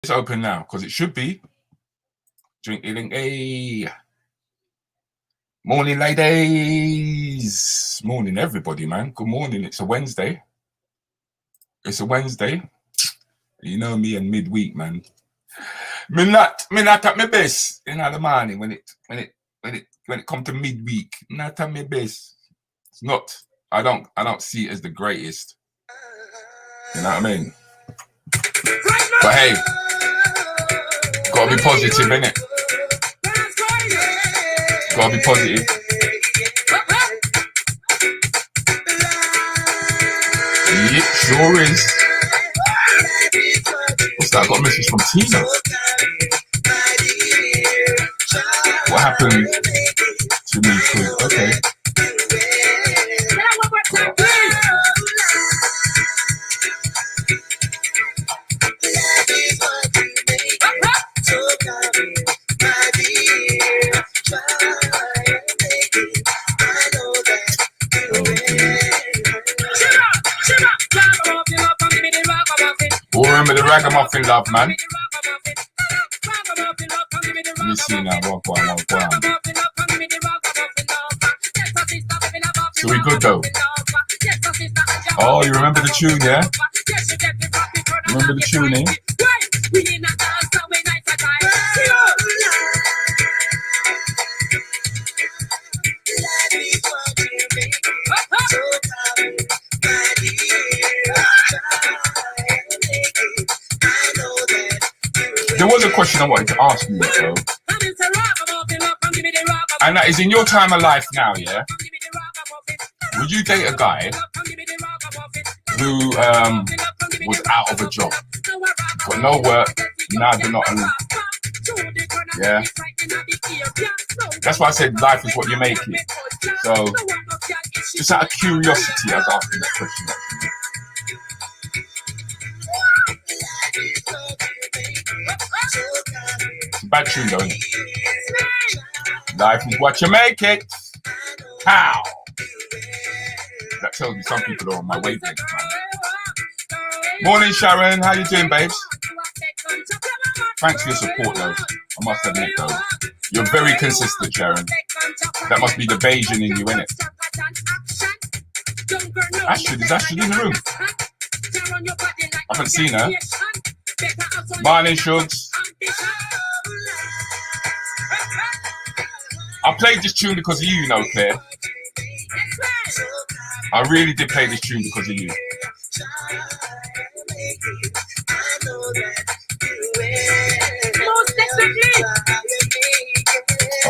It's open now because it should be. Drink. Morning, ladies. Morning, everybody, man. Good morning. It's a Wednesday. You know me and midweek, man. Me not at my best in the morning when it come to midweek. Not at my best. It's not. I don't see it as the greatest. You know what I mean? But hey, gotta be positive, innit? Gotta be positive. Yep, sure is. What's that? I got a message from Tina. What happened to me? Okay. Remember the ragamuffin love, man. Let me see now. One. So we good though. Oh, you remember the tune, yeah? Remember the tune, eh? There was a question I wanted to ask you, though. And that is, in your time of life now, yeah? Would you date a guy who was out of a job, got no work, neither not on, yeah? That's why I said life is what you make it. So, just out of curiosity, I was asking that question. Bad tune though, isn't it? Life is what you make it. How? That tells me some people are on my wavelength, man. Morning, Sharon. How you doing, babes? Thanks for your support, though. I must admit, though. You're very consistent, Sharon. That must be the Bayesian in you, innit? Astrid, is Astrid in the room? I haven't seen her. Morning, Shugs. I played this tune because of you, you know, Claire. I really did play this tune because of you.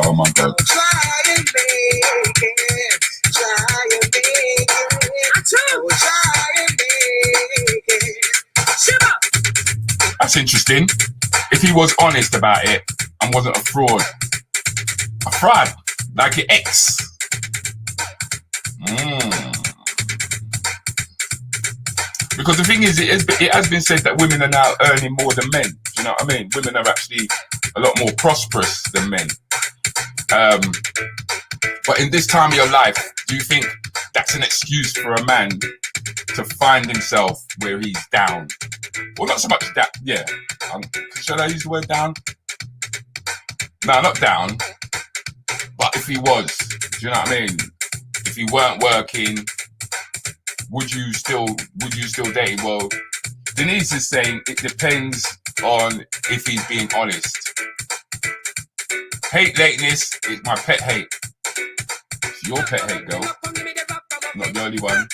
Oh my God. That's interesting. If he was honest about it and wasn't a fraud. A fraud, like your ex. Because the thing is, it has been said that women are now earning more than men. Do you know what I mean? Women are actually a lot more prosperous than men. But in this time of your life, do you think that's an excuse for a man to find himself where he's down? Well, not so much that, yeah. Shall I use the word down? No, not down. But if he was, do you know what I mean? If he weren't working, would you still date? Well, Denise is saying it depends on if he's being honest. Hate lateness is my pet hate. It's your pet hate, girl. Not the only one.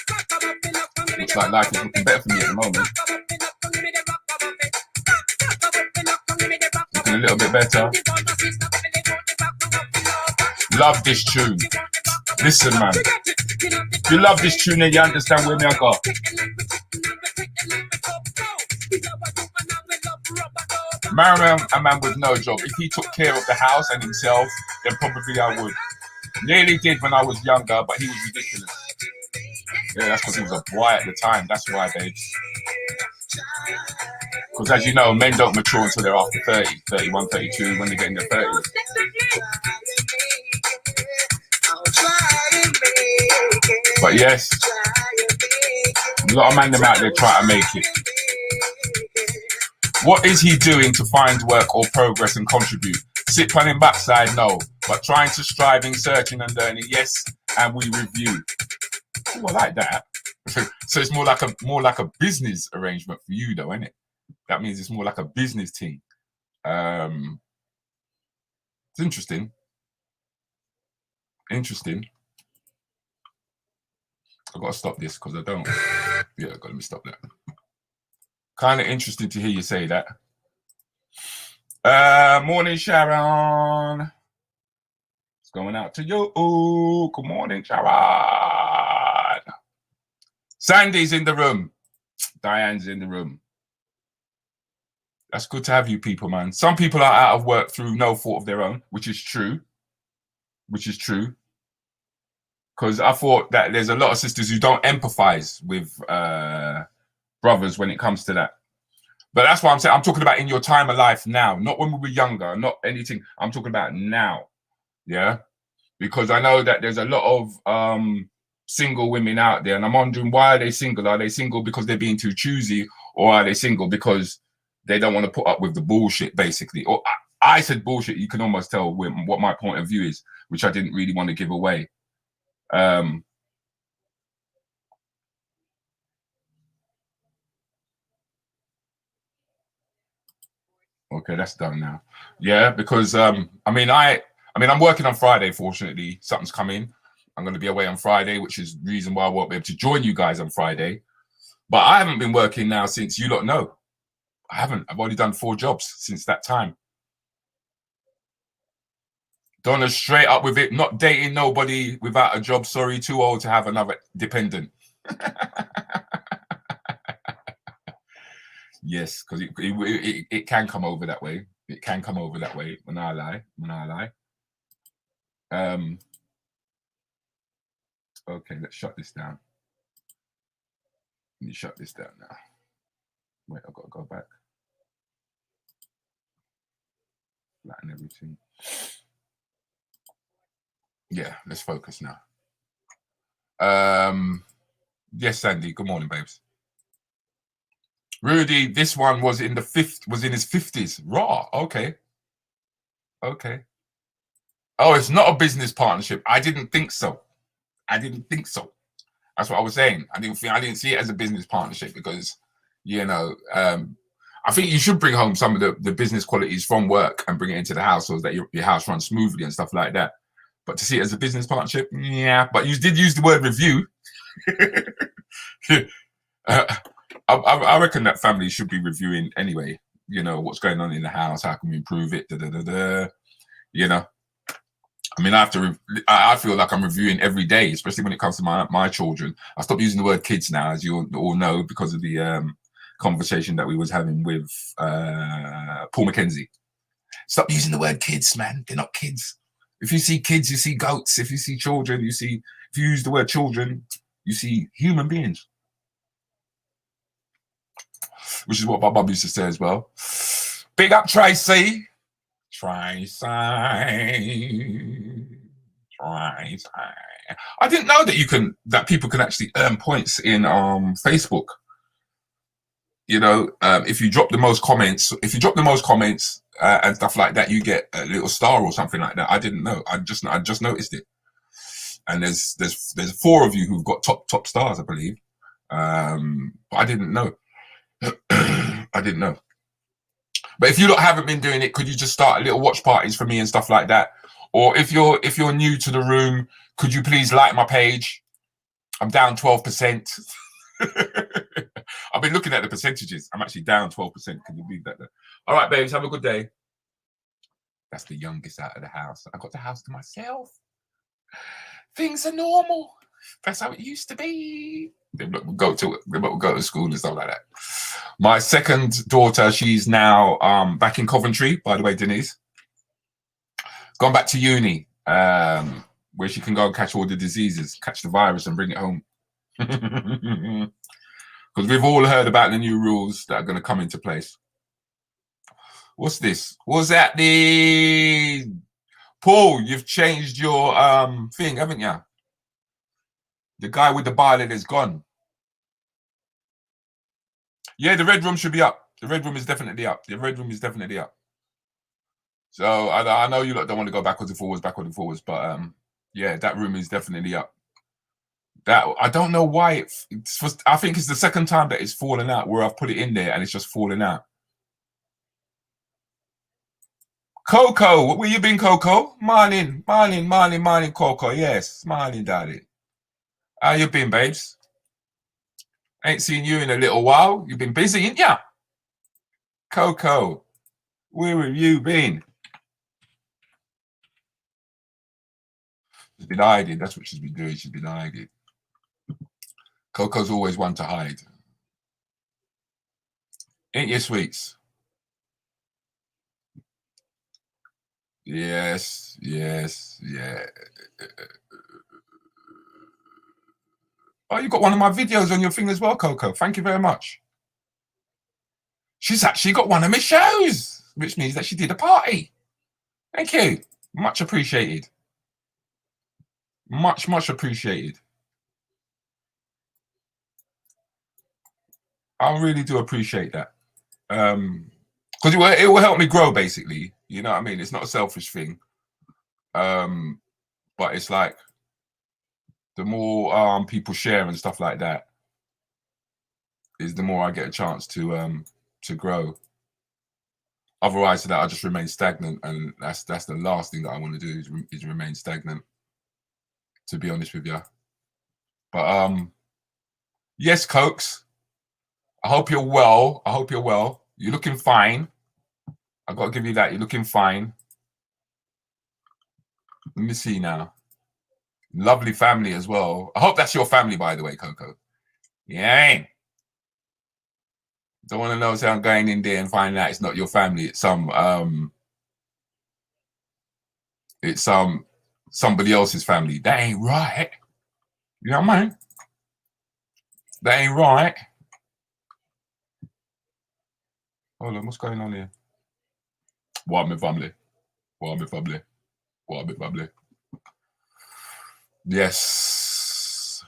Looks like life is looking better for me at the moment. Looking a little bit better. Love this tune. Listen, man. If you love this tune, then you understand where me I go. Marry a man with no job. If he took care of the house and himself, then probably I would. Nearly did when I was younger, but he was ridiculous. Yeah, that's because he was a boy at the time. That's why, babes. Because as you know, men don't mature until they're after 30, 31, 32, when they get in their 30s. But yes, a lot of men them out there try to make it. What is he doing to find work or progress and contribute? Sit on him backside, no. But trying to striving, searching and learning, yes. And we review. Oh, I like that. So it's more like a business arrangement for you, though, isn't it? That means it's more like a business team. It's interesting. Interesting. I've got to stop this because I don't. Yeah, I've got to stop that. Kind of interesting to hear you say that. Morning, Sharon. It's going out to you. Ooh, good morning, Sharon. Sandy's in the room. Diane's in the room. That's good to have you people, man. Some people are out of work through no fault of their own, which is true. Because I thought that there's a lot of sisters who don't empathize with brothers when it comes to that. But that's why I'm saying I'm talking about in your time of life now, not when we were younger, not anything. I'm talking about now. Yeah. Because I know that there's a lot of single women out there, and I'm wondering, why are they single? Are they single because they're being too choosy, or are they single because they don't want to put up with the bullshit, basically? Or I said bullshit. You can almost tell what my point of view is, which I didn't really want to give away. Okay, that's done now. Yeah, because I'm working on Friday. Fortunately, something's coming. I'm going to be away on Friday, which is the reason why I won't be able to join you guys on Friday. But I haven't been working now since you lot know. I haven't. I've only done 4 jobs since that time. Donna straight up with it, not dating nobody without a job. Sorry, too old to have another dependent. Yes, because it can come over that way. It can come over that way when I lie. Okay, let's shut this down. Let me shut this down now. Wait, I've got to go back. Flatten everything. Yeah, let's focus now. Yes, Sandy. Good morning, babes. Rudi, this one was in his 50s. Raw. Okay. Oh, it's not a business partnership. I didn't think so. That's what I was saying. I didn't see it as a business partnership because, I think you should bring home some of the business qualities from work and bring it into the house so that your house runs smoothly and stuff like that. But to see it as a business partnership, yeah. But you did use the word review. I reckon that family should be reviewing anyway. What's going on in the house? How can we improve it? I mean, I feel like I'm reviewing every day, especially when it comes to my children. I stopped using the word kids now, as you all know, because of the conversation that we was having with Paul McKenzie. Stop using the word kids, man. They're not kids. If you see kids, you see goats. If you see children, if you use the word children, you see human beings. Which is what my mum used to say as well. Big up Tracy. Tracy. I didn't know that people can actually earn points in Facebook. If you drop the most comments, and stuff like that, you get a little star or something like that. I didn't know. I just noticed it. And there's 4 of you who've got top stars, I believe. But I didn't know. I didn't know. But if you lot haven't been doing it, could you just start little watch parties for me and stuff like that? Or if you're new to the room, could you please like my page? I'm down 12%. I've been looking at the percentages. I'm actually down 12%. Can you believe that? All right, babes, have a good day. That's the youngest out of the house. I got the house to myself. Things are normal. That's how it used to be. They go to school and stuff like that. My second daughter, she's now back in Coventry, by the way, Denise. Gone back to uni, where she can go and catch all the diseases, catch the virus and bring it home. Because we've all heard about the new rules that are going to come into place. What's this? Was that the... Paul, you've changed your thing, haven't you? The guy with the violet is gone. Yeah, the red room should be up. The red room is definitely up. The red room is definitely up. So I know you lot don't want to go backwards and forwards, but yeah, that room is definitely up. That I don't know why I think it's the second time that it's fallen out where I've put it in there and it's just fallen out. Coco, where you been, Coco? Morning, Coco. Yes, morning, darling. How you been, babes? Ain't seen you in a little while. You've been busy, ain't ya? Coco, where have you been? She's been hiding. That's what she's been doing. She's been hiding. Coco's always one to hide. Ain't you, sweets? Yes, yes, yeah. Oh, you got one of my videos on your thing as well, Coco. Thank you very much. She's actually got one of my shows, which means that she did a party. Thank you. Much appreciated. Much, much appreciated. I really do appreciate that. Because it will help me grow, basically. You know what I mean? It's not a selfish thing. But it's like the more people share and stuff like that is the more I get a chance to grow. Otherwise, that I just remain stagnant, and that's the last thing that I want to do is remain stagnant. To be honest with you, but yes, Cokes. I hope you're well. I hope you're well. You're looking fine. I got to give you that. You're looking fine. Let me see now. Lovely family as well. I hope that's your family, by the way, Coco. Yeah. Don't want to know, so I'm going in there and finding out it's not your family. It's somebody else's family. That ain't right. You know what I mean? That ain't right. Hold on, what's going on here? What my family? What my family? What my family? Yes.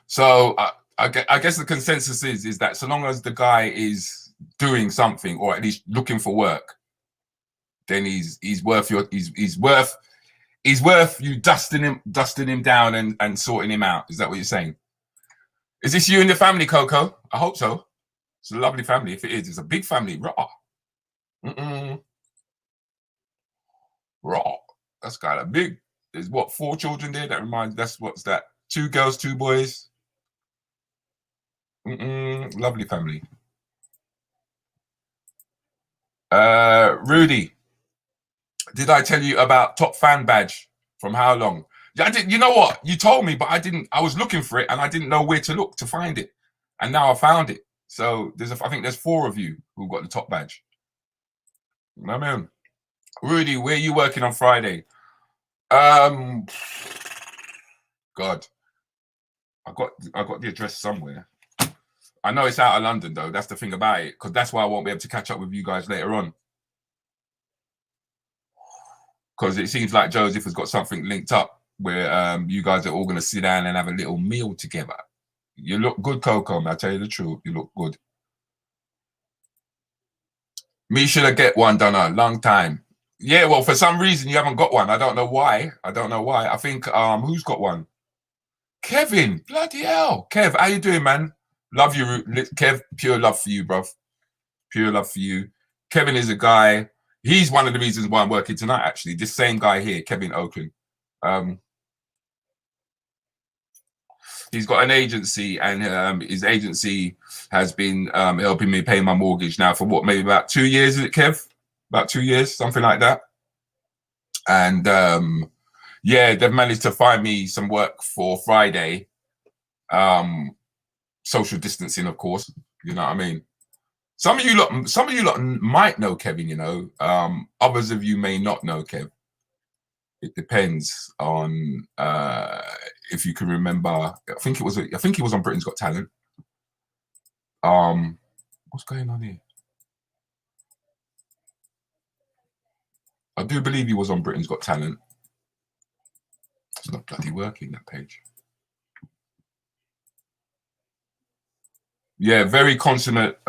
So I guess the consensus is that so long as the guy is doing something or at least looking for work, then he's worth you dusting him down and sorting him out. Is that what you're saying? Is this you and your family, Coco? I hope so. It's a lovely family. If it is, it's a big family. Raw. Raw. That's kind of big. There's what, 4 children there? What's that? 2 girls, 2 boys. Lovely family. Rudi, did I tell you about top fan badge? From how long? Yeah, I did. You know what? You told me, but I didn't. I was looking for it and I didn't know where to look to find it. And now I found it. So I think there's 4 of you who got the top badge. You know what I mean? Rudi, where are you working on Friday? God, I got the address somewhere. I know it's out of London though. That's the thing about it, because that's why I won't be able to catch up with you guys later on. Because it seems like Joseph has got something linked up where you guys are all going to sit down and have a little meal together. You look good, Coco. Man, I tell you the truth, you look good. Me should have get one done a long time. Yeah, well, for some reason you haven't got one. I don't know why. I think who's got one? Kevin. Bloody hell. Kev, how you doing, man? Love you, Kev. Pure love for you, bruv. Pure love for you. Kevin is a guy. He's one of the reasons why I'm working tonight, actually. This same guy here, Kevin Oakland. He's got an agency, and his agency has been helping me pay my mortgage now for what, maybe about 2 years, is it, Kev? About 2 years, something like that. And yeah, they've managed to find me some work for Friday. Social distancing, of course. You know what I mean? Some of you lot might know Kevin, you know. Others of you may not know Kev. It depends on if you can remember. I think he was on Britain's Got Talent. What's going on here? I do believe he was on Britain's Got Talent. It's not bloody working, that page. Yeah, very consummate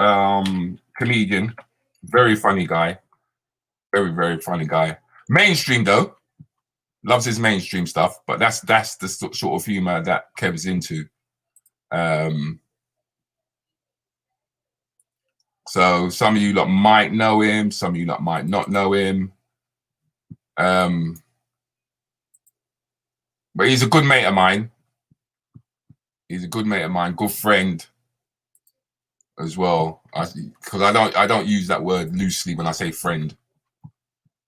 comedian. Very funny guy. Very, very funny guy. Mainstream though. Loves his mainstream stuff, but that's the sort of humor that Kev's into. So some of you lot might know him, some of you lot might not know him. But he's a good mate of mine. He's a good mate of mine, good friend as well. Because I don't use that word loosely when I say friend,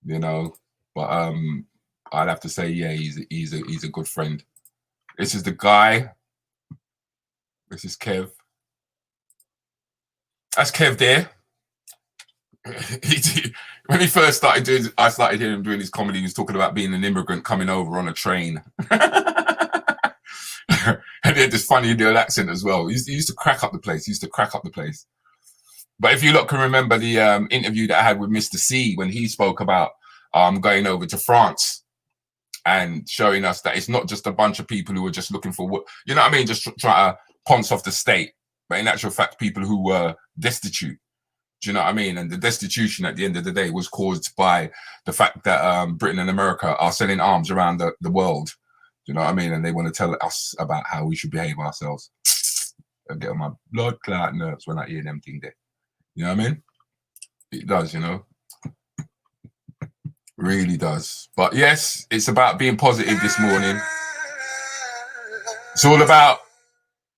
you know. But I'd have to say, yeah, he's a good friend. This is the guy. This is Kev. That's Kev there. When he first started doing, I started hearing him doing his comedy. He was talking about being an immigrant coming over on a train. And he had this funny little accent as well. He used to crack up the place. But if you lot can remember the interview that I had with Mr. C when he spoke about going over to France and showing us that it's not just a bunch of people who are just looking for what, you know what I mean, just try to ponce off the state, but in actual fact, people who were destitute. Do you know what I mean? And the destitution at the end of the day was caused by the fact that Britain and America are selling arms around the world. Do you know what I mean? And they want to tell us about how we should behave ourselves. I get on my blood clot nerves when I hear them things there. You know what I mean? It does, you know. Really does. But yes, it's about being positive this morning. It's all about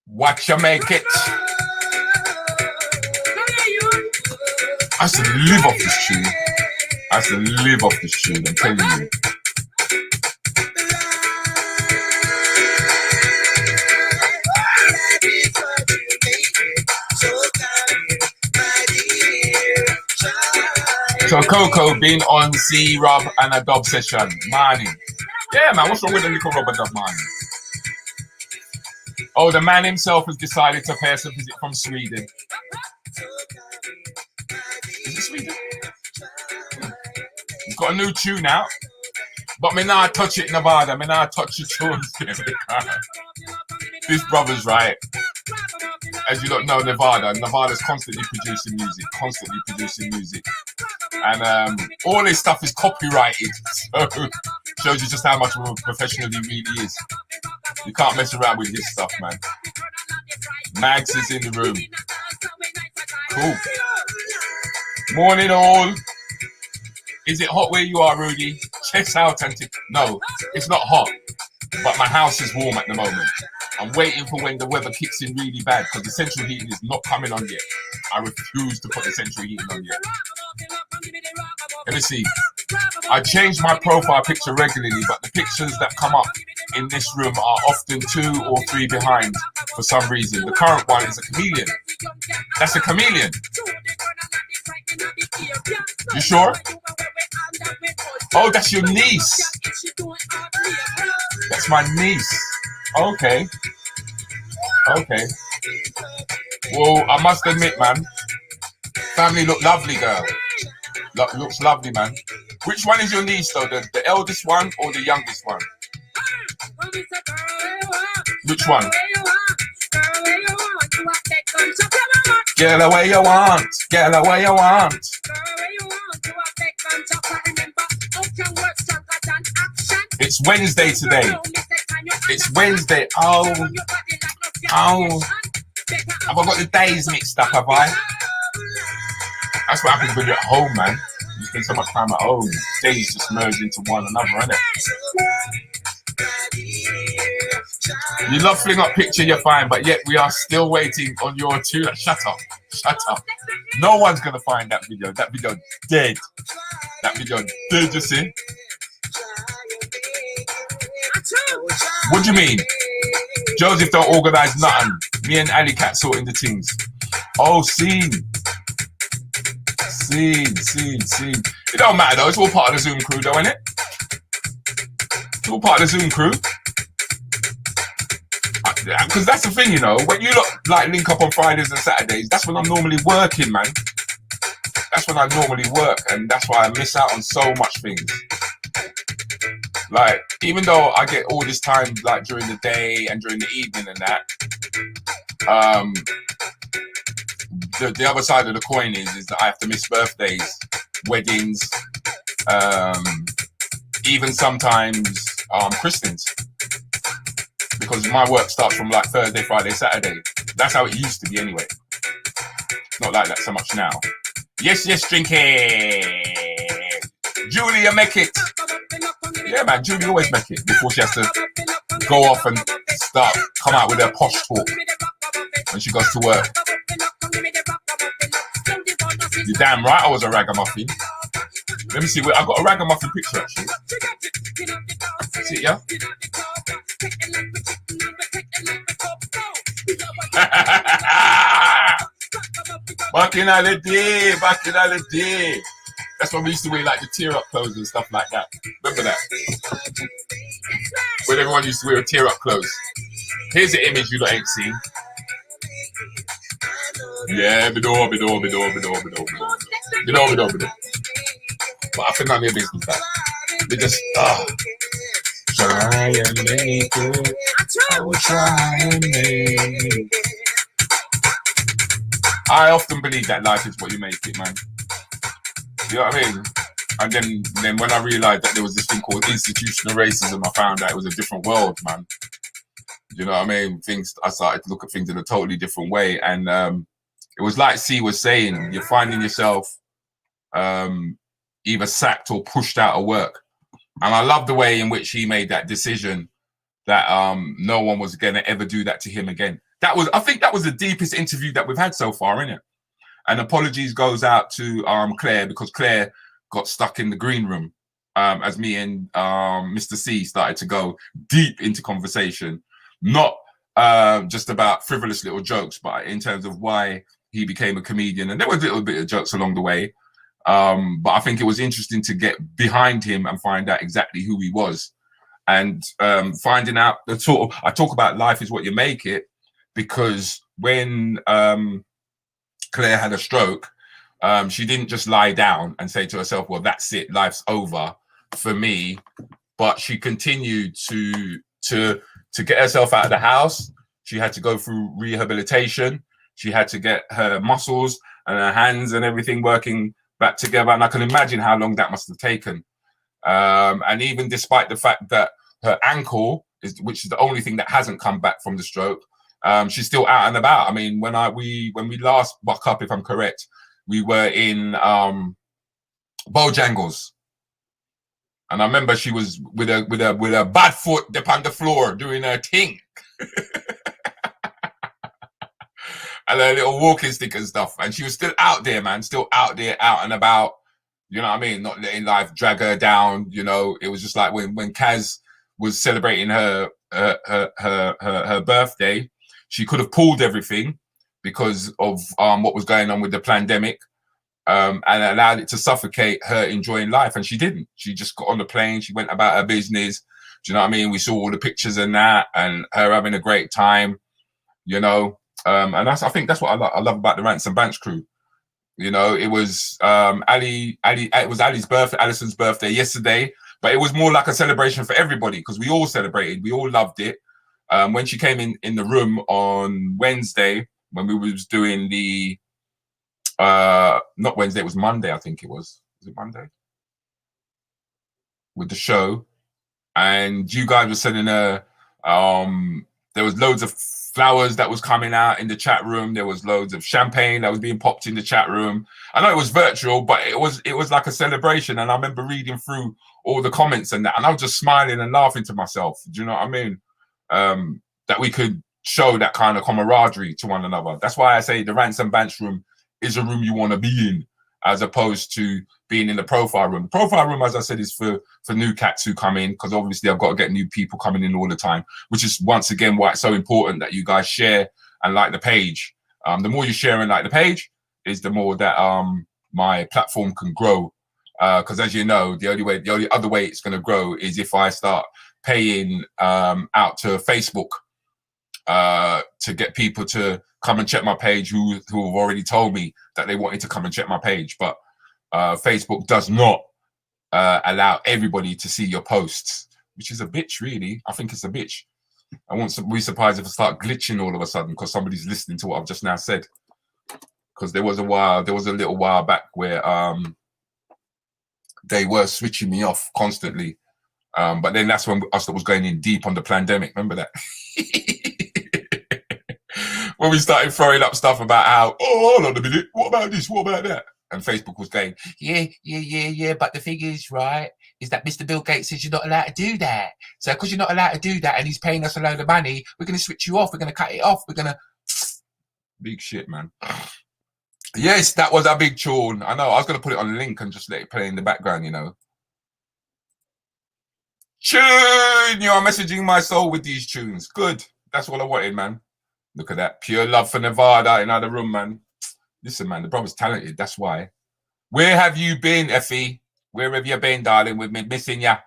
what you make it. I used to live off this tune. I'm telling you. So Coco been on C Rob and a dub session. Morning. Yeah, man, what's wrong with the little Rob and dub morning? Oh, the man himself has decided to pay us a visit from Sweden. Is it Sweden? He's got a new tune out. But me not touch it, Nevada. Me not touch the tunes. This brother's right. As you don't know, Nevada's constantly producing music. And all his stuff is copyrighted. So shows you just how much of a professional he really is. You can't mess around with his stuff, man. Mags is in the room. Cool. Morning all. Is it hot where you are, Rudy? Chest out and no, it's not hot. But my house is warm at the moment. I'm waiting for when the weather kicks in really bad because the central heating is not coming on yet. I refuse to put the central heating on yet. Let me see. I change my profile picture regularly, but the pictures that come up in this room are often 2 or 3 behind for some reason. The current one is a chameleon. That's a chameleon. You sure? Oh, that's your niece. That's my niece. Okay. Well, I must admit, man, family look lovely, girl. Looks lovely, man. Which one is your niece, though? The eldest one or the youngest one? Which one? Get away you want. Get away you want. It's Wednesday today. It's Wednesday. Oh. Have I got the days mixed up, have I? That's what happens when you're at home, man. You spend so much time at home. Days just merge into one another, innit? You love fling up picture, you're fine, but yet we are still waiting on your two. Shut up. No one's gonna find that video. That video dead. You see? What do you mean? Joseph don't organise nothing. Me and Ali Cat sorting the things. Oh, scene. It don't matter though. It's all part of the Zoom crew though, isn't it? It's all part of the Zoom crew. Because that's the thing, you know. When you like link up on Fridays and Saturdays, that's when I'm normally working, man. That's when I normally work, and that's why I miss out on so much things. Like, even though I get all this time, like during the day and during the evening and that, The other side of the coin is that I have to miss birthdays, weddings, even sometimes christenings, because my work starts from like Thursday, Friday, Saturday. That's how it used to be anyway. It's not like that so much now. Yes, drink it. Julia, make it. Yeah, man, Julie always make it before she has to go off and come out with her posh talk when she goes to work. You're damn right I was a ragamuffin. Let me see, I've got a ragamuffin picture actually. See it, yeah? Back in the day. That's when we used to wear like the tear-up clothes and stuff like that. Remember that? When everyone used to wear tear-up clothes. Here's the image you ain't seen. Yeah, bido. But I think none of your business that. They just, try and make it. I will try and make it. I often believe that life is what you make it, man. You know what I mean? And then when I realized that there was this thing called institutional racism, I found out it was a different world, man. You know what I mean? I started to look at things in a totally different way. And it was like C was saying, you're finding yourself either sacked or pushed out of work. And I love the way in which he made that decision that no one was going to ever do that to him again. I think that was the deepest interview that we've had so far, innit? And apologies goes out to Claire, because Claire got stuck in the green room as me and Mr. C started to go deep into conversation, not just about frivolous little jokes, but in terms of why he became a comedian. And there was a little bit of jokes along the way. But I think it was interesting to get behind him and find out exactly who he was. And finding out I talk about life is what you make it, because when Claire had a stroke, she didn't just lie down and say to herself, well, that's it, life's over for me. But she continued to get herself out of the house. She had to go through rehabilitation. She had to get her muscles and her hands and everything working back together. And I can imagine how long that must have taken. And even despite the fact that her ankle, which is the only thing that hasn't come back from the stroke, she's still out and about. I mean, when we last buck up, if I'm correct, we were in Bojangles, and I remember she was with a bad foot upon the floor doing her thing, and her little walking stick and stuff, and she was still out there, man, still out there, out and about. You know what I mean? Not letting life drag her down. You know, it was just like when Kaz was celebrating her birthday. She could have pulled everything because of what was going on with the pandemic, and allowed it to suffocate her enjoying life. And she didn't. She just got on the plane. She went about her business. Do you know what I mean? We saw all the pictures and that, and her having a great time. You know, and I think that's what I love about the Rants and Bants crew. You know, it was it was Alison's birthday yesterday, but it was more like a celebration for everybody because we all celebrated. We all loved it. When she came in the room on Wednesday, when we was doing the, not Wednesday, it was Monday, I think it was. Was it Monday? With the show. And you guys were sending her, there was loads of flowers that was coming out in the chat room. There was loads of champagne that was being popped in the chat room. I know it was virtual, but it was like a celebration. And I remember reading through all the comments and that, and I was just smiling and laughing to myself. Do you know what I mean? That we could show that kind of camaraderie to one another. That's why I say the Rants and Bants room is a room you want to be in, as opposed to being in the profile room. The profile room, as I said, is for new cats who come in, because obviously I've got to get new people coming in all the time, which is once again why it's so important that you guys share and like the page. The more you share and like the page is the more that my platform can grow. Because as you know, the only other way it's going to grow is if I start paying out to Facebook to get people to come and check my page who have already told me that they wanted to come and check my page. But Facebook does not allow everybody to see your posts, which is a bitch, really. I think it's a bitch. I won't be surprised if I start glitching all of a sudden because somebody's listening to what I've just now said. Because there was a little while back where they were switching me off constantly. But then that's when us that was going in deep on the pandemic. Remember that? When we started throwing up stuff about how, oh, hold on a minute, what about this? What about that? And Facebook was going, yeah. But the thing is, right, is that Mr. Bill Gates says you're not allowed to do that. So because you're not allowed to do that and he's paying us a load of money, we're going to switch you off. We're going to cut it off. We're going to... Big shit, man. Yes, that was a big tune. I know. I was going to put it on link and just let it play in the background, you know. Tune! You are messaging my soul with these tunes. Good. That's what I wanted, man. Look at that. Pure love for Nevada in the room, man. Listen, man, the brother's talented. That's why. Where have you been, Effie? Where have you been, darling? We've been missing ya.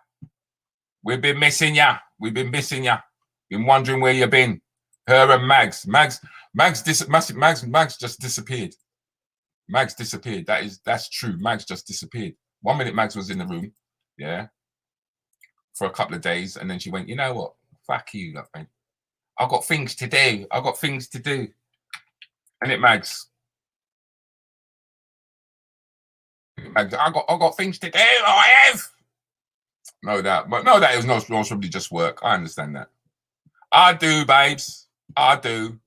We've been missing ya. We've been missing ya. Been wondering where you've been. Her and Mags. Mags just disappeared. Mags disappeared. That's true. Mags just disappeared. 1 minute Mags was in the room, yeah, for a couple of days, and then she went, you know what? Fuck you, look, man. I've got things to do. I've got things to do. And it Mags. I got things to do. I have. No doubt. But no, that is most probably just work. I understand that. I do, babes. I do.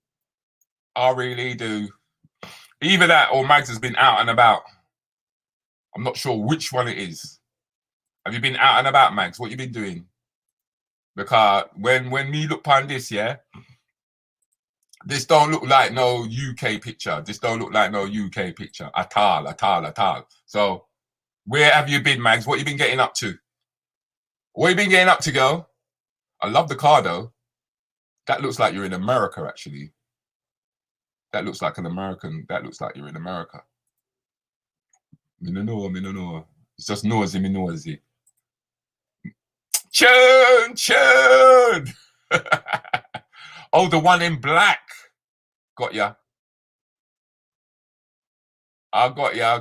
I really do. Either that or Mags has been out and about. I'm not sure which one it is. Have you been out and about, Mags? What you been doing? Because when me look upon this, yeah, this don't look like no UK picture. This don't look like no UK picture at all. So where have you been, Mags? What you been getting up to? What you been getting up to, girl? I love the car, though. That looks like you're in America, actually. That looks like an American. That looks like you're in America. Me no know. It's just nosy. Churn. Oh, the one in black. Got ya. I got ya.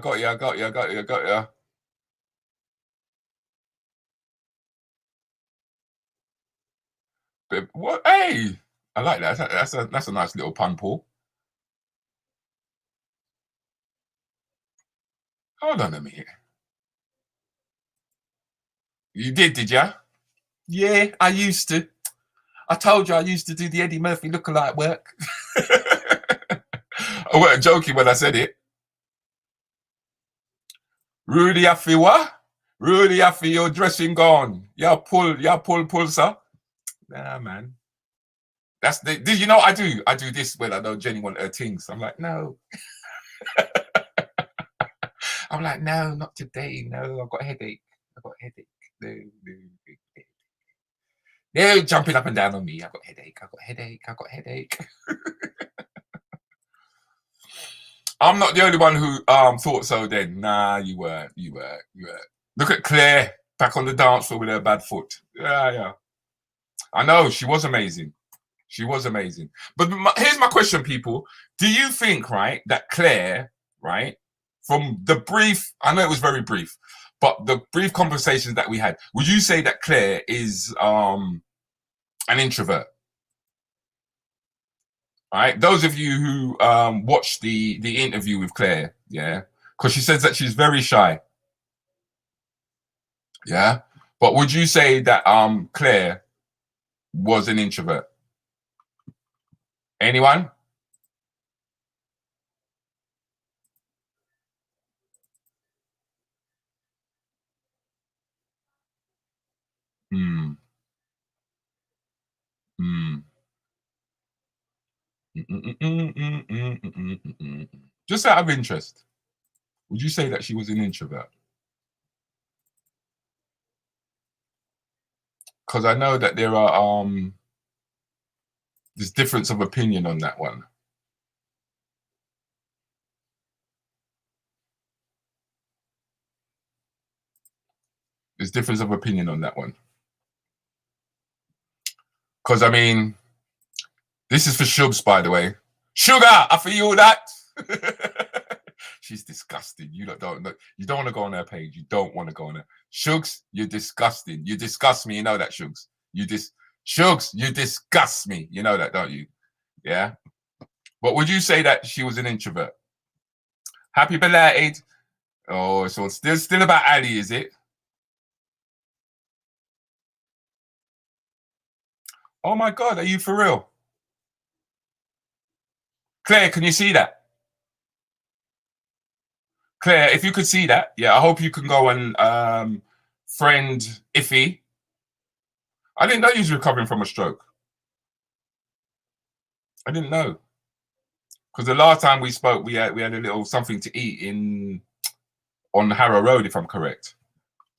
But what? Hey, I like that. That's a nice little pun, Paul. Hold on a minute. You did ya? Yeah, I used to. I told you I used to do the Eddie Murphy lookalike work. I wasn't joking when I said it. Rudi, I feel what? Rudi, I feel your dressing gone. You pull, sir. Nah, man. That's the, you know, I do this when I know Jenny want her things. I'm like, no. I'm like, no, not today. No, I've got a headache. No, jumping up and down on me. I've got headache. I'm not the only one who thought so then. Nah, you were. Look at Claire back on the dance floor with her bad foot. Yeah. I know, she was amazing. But here's my question, people. Do you think, right, that Claire, right, from the brief, I know it was very brief, but the brief conversations that we had, would you say that Claire is an introvert? Right, those of you who watched the interview with Claire, yeah, because she says that she's very shy, yeah. But would you say that Claire was an introvert? Anyone? Just out of interest, would you say that she was an introvert? Because I know that there are there's difference of opinion on that one. There's difference of opinion on that one. Because I mean, this is for Shubs, by the way. Sugar, I feel that. She's disgusting. You don't want to go on her page. You don't want to go on her. Shugs, you're disgusting. You disgust me. You know that, Shugs. Shugs, you disgust me. You know that, don't you? Yeah. But would you say that she was an introvert? Happy belated. Oh, so it's still about Ali, is it? Oh my God, are you for real? Claire, can you see that? Claire, if you could see that, yeah, I hope you can go and friend Iffy. I didn't know you was recovering from a stroke. I didn't know. Because the last time we spoke, we had a little something to eat on Harrow Road, if I'm correct.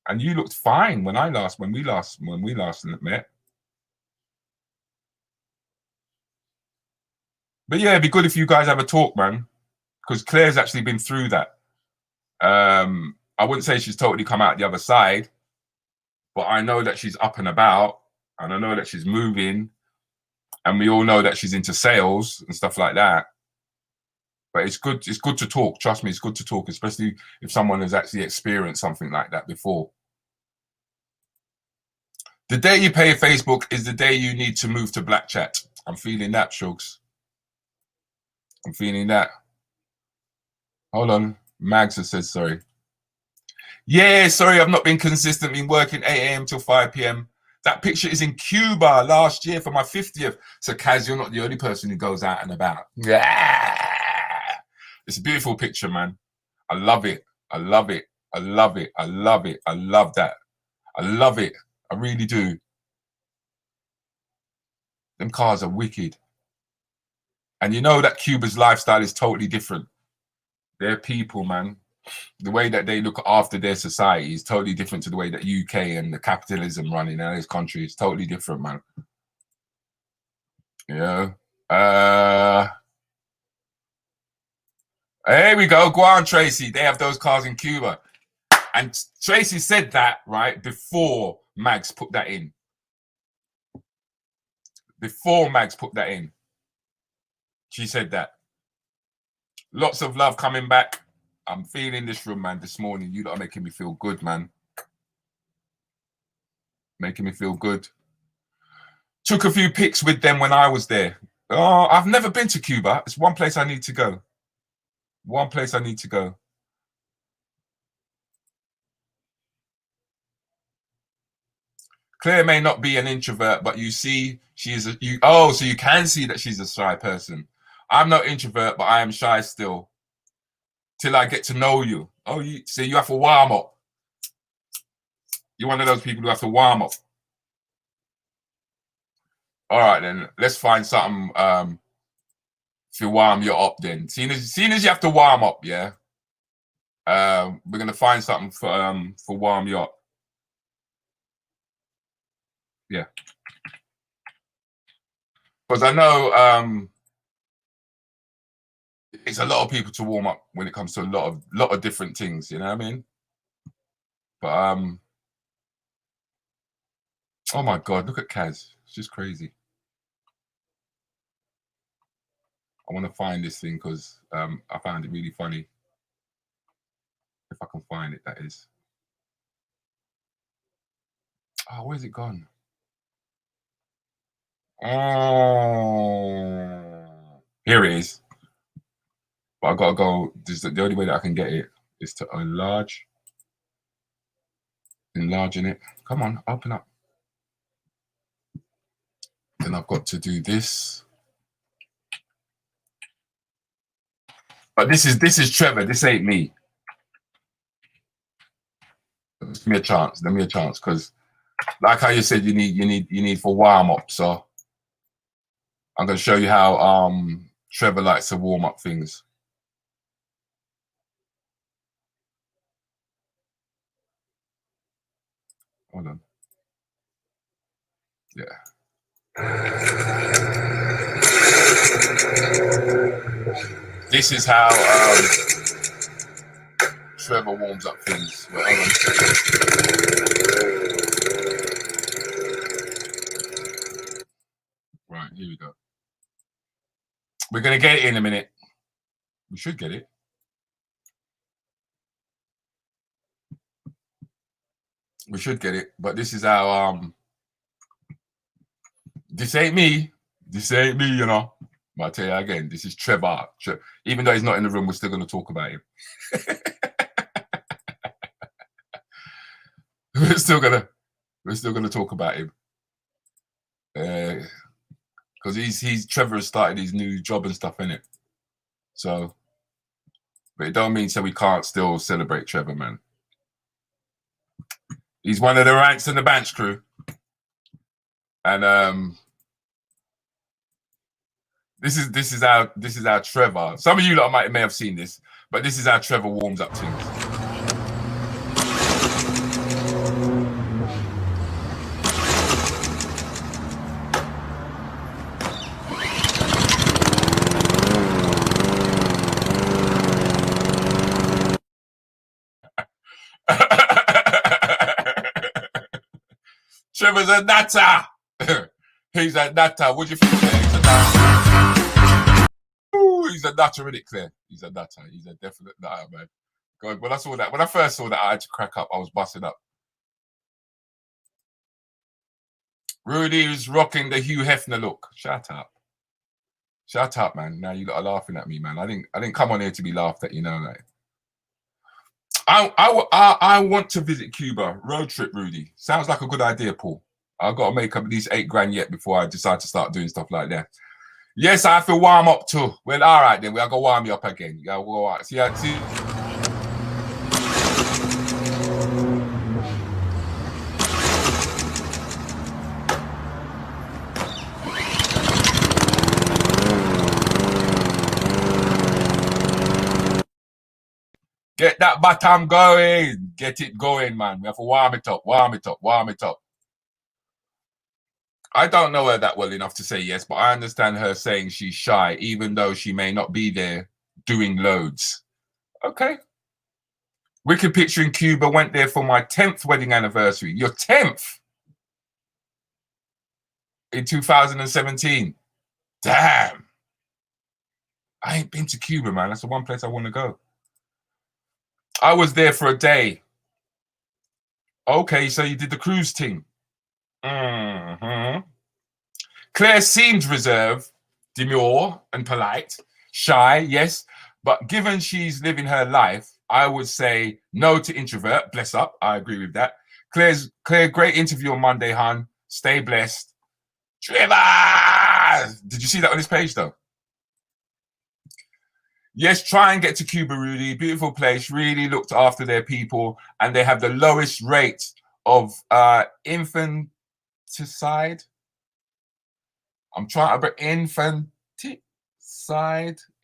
And you looked fine when we last met. But yeah, it'd be good if you guys have a talk, man. Because Claire's actually been through that. I wouldn't say she's totally come out the other side, but I know that she's up and about, and I know that she's moving, and we all know that she's into sales and stuff like that. But it's good to talk. Trust me, it's good to talk, especially if someone has actually experienced something like that before. The day you pay Facebook is the day you need to move to Black Chat. I'm feeling that, Shugs. I'm feeling that. Hold on. Mags has said sorry. Yeah, sorry, I've not been consistent. Been working 8 a.m. till 5 p.m. That picture is in Cuba last year for my 50th. So, Kaz, you're not the only person who goes out and about. Yeah. It's a beautiful picture, man. I love it. I love it. I love it. I love it. I love that. I love it. I really do. Them cars are wicked. And you know that Cuba's lifestyle is totally different. They're people, man. The way that they look after their society is totally different to the way that UK and the capitalism run in those countries. It's totally different, man. Yeah. Here we go. Go on, Tracy. They have those cars in Cuba. And Tracy said that, right, before Mags put that in. Before Mags put that in. She said that. Lots of love coming back. I'm feeling this room, man, this morning. You lot are making me feel good, man. Making me feel good. Took a few pics with them when I was there. Oh, I've never been to Cuba. It's one place I need to go. One place I need to go. Claire may not be an introvert, but you see, she's so you can see that she's a shy person. I'm not introvert, but I am shy still. Till I get to know you. Oh, you have to warm up. You're one of those people who have to warm up. All right, then let's find something to warm you up. Then, seeing as you have to warm up, yeah. We're gonna find something for warm you up. Yeah, because I know it's a lot of people to warm up when it comes to a lot of different things. You know what I mean? But oh my God, look at Kaz. It's just crazy. I want to find this thing because I found it really funny. If I can find it, that is. Oh, where's it gone? Oh, here it is. But I gotta go. The only way that I can get it is to enlarging it. Come on, open up. Then I've got to do this. But this is Trevor. This ain't me. Give me a chance. Let me a chance, because like how you said, you need for warm up. So I'm gonna show you how Trevor likes to warm up things. Hold on. Yeah. This is how Trevor warms up things. Well, hold on. Right, here we go. We're gonna get it in a minute. We should get it. We should get it, but this is how This ain't me. This ain't me, you know. But I'll tell you again, this is Trevor. Even though he's not in the room, we're still going to talk about him. we're still gonna talk about him. Because he's Trevor has started his new job and stuff, innit? So, but it don't mean so we can't still celebrate Trevor, man. He's one of the Rants and the Bants crew. And this is our Trevor. Some of you lot may have seen this, but this is how Trevor warms up things. Trevor's a nutter. He's a nutter. What do you think? He's a nutter. Ooh, he's a nutter, isn't it, Claire? He's a nutter. He's a definite nutter, man. God, when I first saw that, I had to crack up. I was busting up. Rudi was rocking the Hugh Hefner look. Shut up. Shut up, man. Now you lot are laughing at me, man. I didn't come on here to be laughed at, you know, like. I want to visit Cuba. Road trip, Rudi. Sounds like a good idea, Paul. I've got to make up at least $8,000 yet before I decide to start doing stuff like that. Yes, I have to warm up too. Well, all right then. We'll go warm you up again. Yeah, we'll see. Get that bottom going. Get it going, man. We have to warm it up, warm it up, warm it up. I don't know her that well enough to say yes, but I understand her saying she's shy, even though she may not be there doing loads. Okay. Wicked Picture in Cuba went there for my 10th wedding anniversary. Your 10th? In 2017. Damn. I ain't been to Cuba, man. That's the one place I want to go. I was there for a day. Okay, so you did the cruise thing. Claire seemed reserved, demure and polite, shy, yes, but given she's living her life, I would say no to introvert. Bless up, I agree with that. Claire, great interview on Monday, hon. Stay blessed. Trevor! Did you see that on his page, though? Yes, try and get to Cuba, Rudi. Beautiful place, really looked after their people, and they have the lowest rate of infanticide. I'm trying to bring infanticide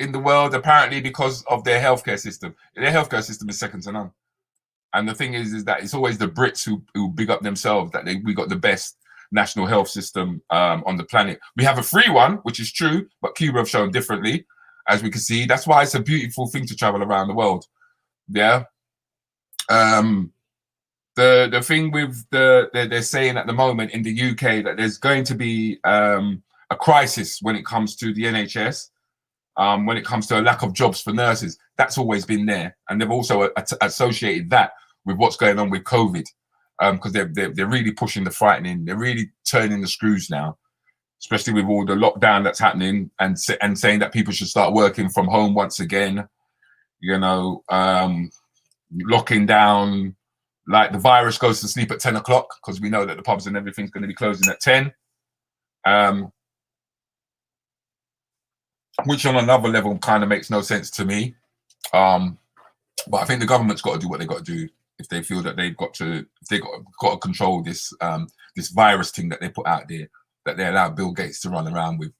in the world, apparently because of their healthcare system. Their healthcare system is second to none. And the thing is that it's always the Brits who big up themselves that we got the best national health system on the planet. We have a free one, which is true, but Cuba have shown differently, as we can see. That's why it's a beautiful thing to travel around the world. Yeah. The thing with they're saying at the moment in the UK that there's going to be a crisis when it comes to the NHS, when it comes to a lack of jobs for nurses. That's always been there, and they've also associated that with what's going on with COVID, because they're really pushing the frightening. They're really turning the screws now, especially with all the lockdown that's happening, and saying that people should start working from home once again. You know, locking down, like the virus goes to sleep at 10 o'clock because we know that the pubs and everything's going to be closing at 10. Which on another level kind of makes no sense to me. But I think the government's got to do what they got to do if they feel that they've got to control this this virus thing that they put out there, that they allow Bill Gates to run around with.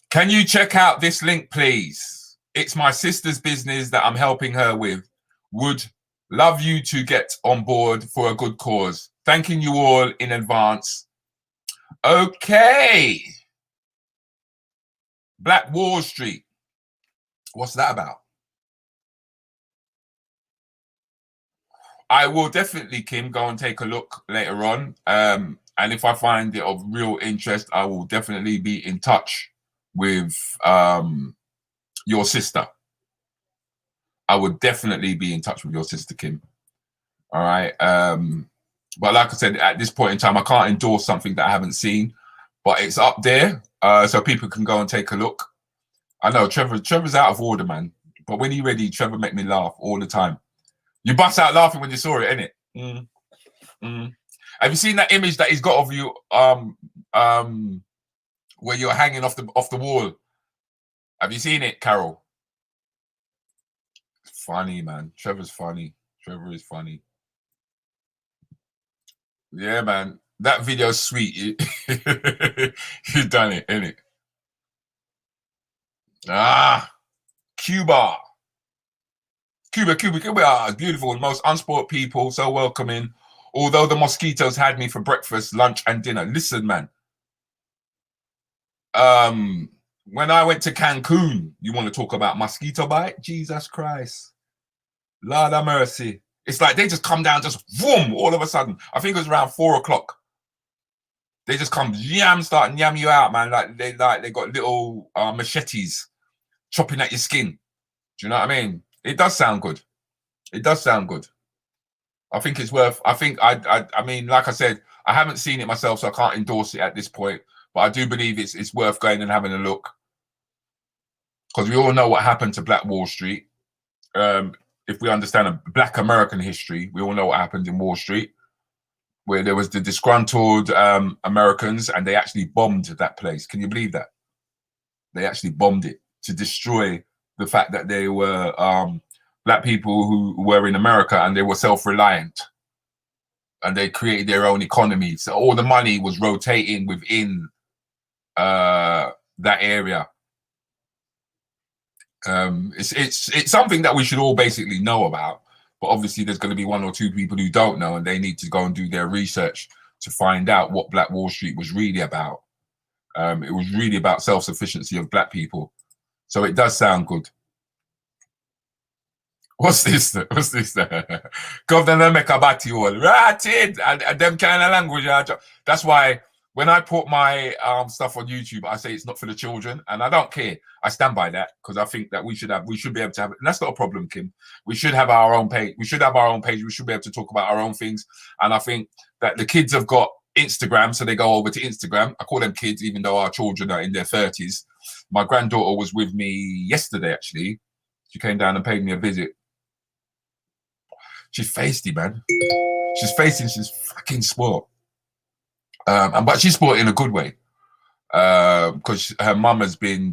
Can you check out this link, please? It's my sister's business that I'm helping her with. Would love you to get on board for a good cause. Thanking you all in advance. Okay. Black Wall Street. What's that about? I will definitely, Kim, go and take a look later on. And if I find it of real interest, I will definitely be in touch with your sister. I would definitely be in touch with your sister, Kim. All right. But like I said, at this point in time, I can't endorse something that I haven't seen. but it's up there, so people can go and take a look. I know Trevor's out of order, man. But when he ready, Trevor make me laugh all the time. You bust out laughing when you saw it, innit? Have you seen that image that he's got of you, where you're hanging off the wall? Have you seen it, Carol? Funny, man. Trevor's funny. Trevor is funny. Yeah, man. That video's sweet. You done it, innit? Cuba. Cuba. Beautiful. Most unsport people, so welcoming. Although the mosquitoes had me for breakfast, lunch, and dinner. Listen, man. When I went to Cancun, you want to talk about mosquito bite? Jesus Christ. Lord of mercy. It's like they just come down, just boom, all of a sudden. I think it was around 4 o'clock. They just come start yam you out, man. They got little machetes chopping at your skin. Do you know what I mean? It does sound good. It does sound good. I think it's worth. I mean, like I said, I haven't seen it myself, so I can't endorse it at this point. But I do believe it's worth going and having a look, because we all know what happened to Black Wall Street. If we understand a Black American history, we all know what happened in Wall Street, where there was the disgruntled Americans, and they actually bombed that place. Can you believe that? They actually bombed it to destroy the fact that they were Black people who were in America, and they were self-reliant, and they created their own economy. So all the money was rotating within that area. It's something that we should all basically know about, but obviously there's going to be 1 or 2 people who don't know, and they need to go and do their research to find out what Black Wall Street was really about. It was really about self-sufficiency of Black people. So it does sound good. What's this? Governor make a batty all right, and them kind of language. That's why when I put my stuff on YouTube, I say it's not for the children, and I don't care. I stand by that, because I think that we should be able to have it. And that's not a problem, Kim. We should have our own page. We should be able to talk about our own things. And I think that the kids have got Instagram, so they go over to Instagram. I call them kids, even though our children are in their 30s. My granddaughter was with me yesterday, actually. She came down and paid me a visit. She's feisty, man. She's fucking sport. But she's sport in a good way. Because her mum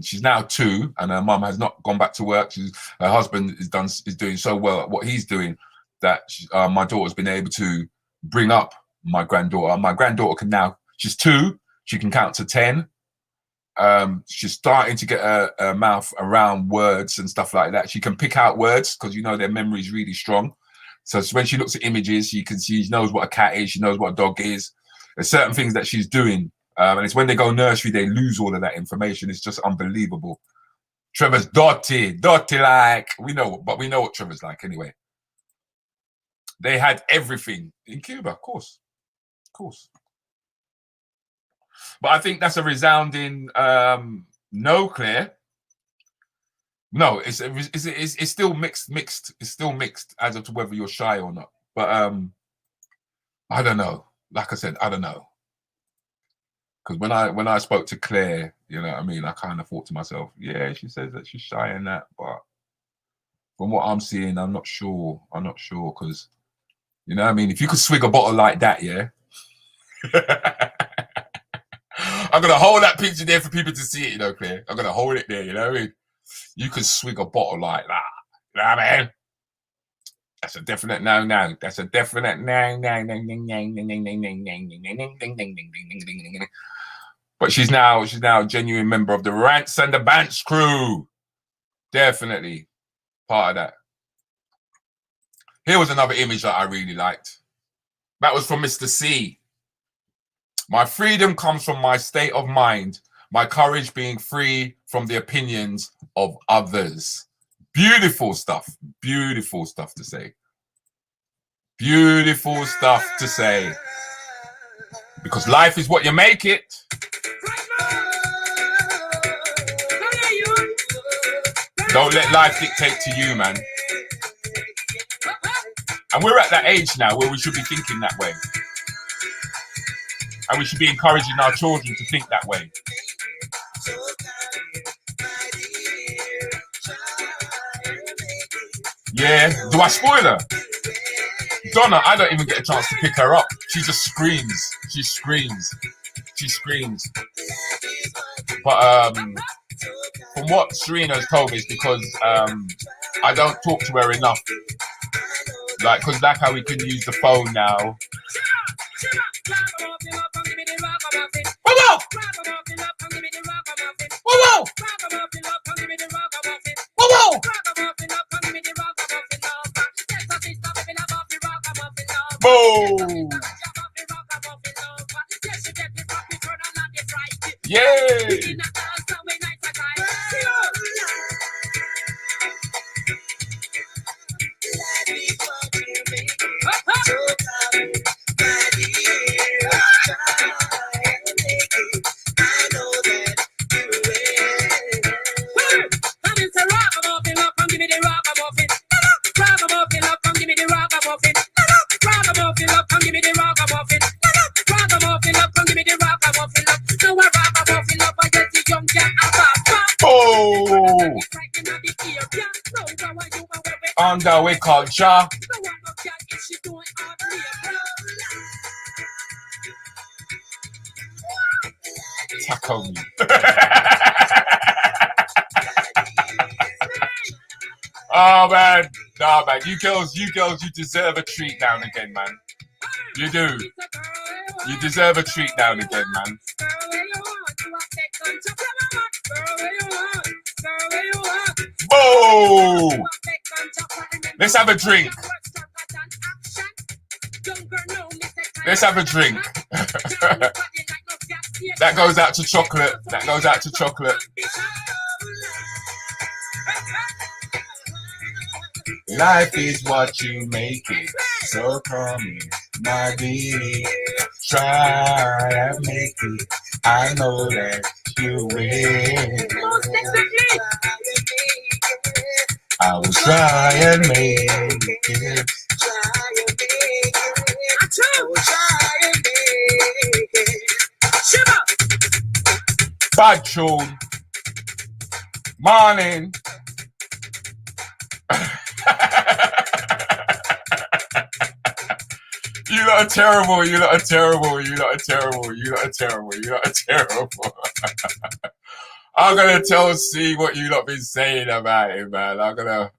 she's now 2, and her mum has not gone back to work. Her husband is doing so well at what he's doing that my daughter's been able to bring up my granddaughter. My granddaughter she's 2, she can count to 10. She's starting to get her mouth around words and stuff like that. She can pick out words, because their memory is really strong. So when she looks at images, she knows what a cat is, she knows what a dog is. There's certain things that she's doing. And it's when they go nursery, they lose all of that information. It's just unbelievable. Trevor's dirty like, we know what Trevor's like anyway. They had everything in Cuba, of course. But I think that's a resounding no, Claire. No, it's still mixed. It's still mixed as to whether you're shy or not. But I don't know. Like I said, I don't know. Because when I spoke to Claire, you know what I mean, I kind of thought to myself, yeah, she says that she's shy in that, but from what I'm seeing, I'm not sure. Because, you know what I mean, if you could swig a bottle like that, yeah. I'm gonna hold that picture there for people to see it, Claire. I'm gonna hold it there, you know what I mean? You could swig a bottle like that. You know what I mean? That's a definite no. That's a definite no. But she's now a genuine member of the Rants and the Bants crew. Definitely part of that. Here was another image that I really liked. That was from Mr. C. My freedom comes from my state of mind, my courage being free from the opinions of others. Beautiful stuff. Beautiful stuff to say. Beautiful stuff to say. Because life is what you make it. Don't let life dictate to you, man. And we're at that age now where we should be thinking that way. And we should be encouraging our children to think that way. Yeah, do I spoil her? Donna, I don't even get a chance to pick her up. She just screams. She screams. She screams. But from what Serena's told me, it's because I don't talk to her enough. Like, because like how we can use the phone now. Whoa, whoa! Whoa, whoa! Yay! Oh! On the way culture. Tackle me. Oh man, nah man, you girls, you deserve a treat now and again, man. You do. You deserve a treat now and again, man. Oh! Let's have a drink. Let's have a drink. That goes out to chocolate. That goes out to chocolate. Life is what you make it. So come, my dear. Try and make it. I know that you will. I will try and make it. Bad tune. Morning. You lot are terrible. You lot are terrible. You lot are terrible. You lot are terrible. You lot are terrible. I'm gonna tell C what you lot been saying about it, man. I'm gonna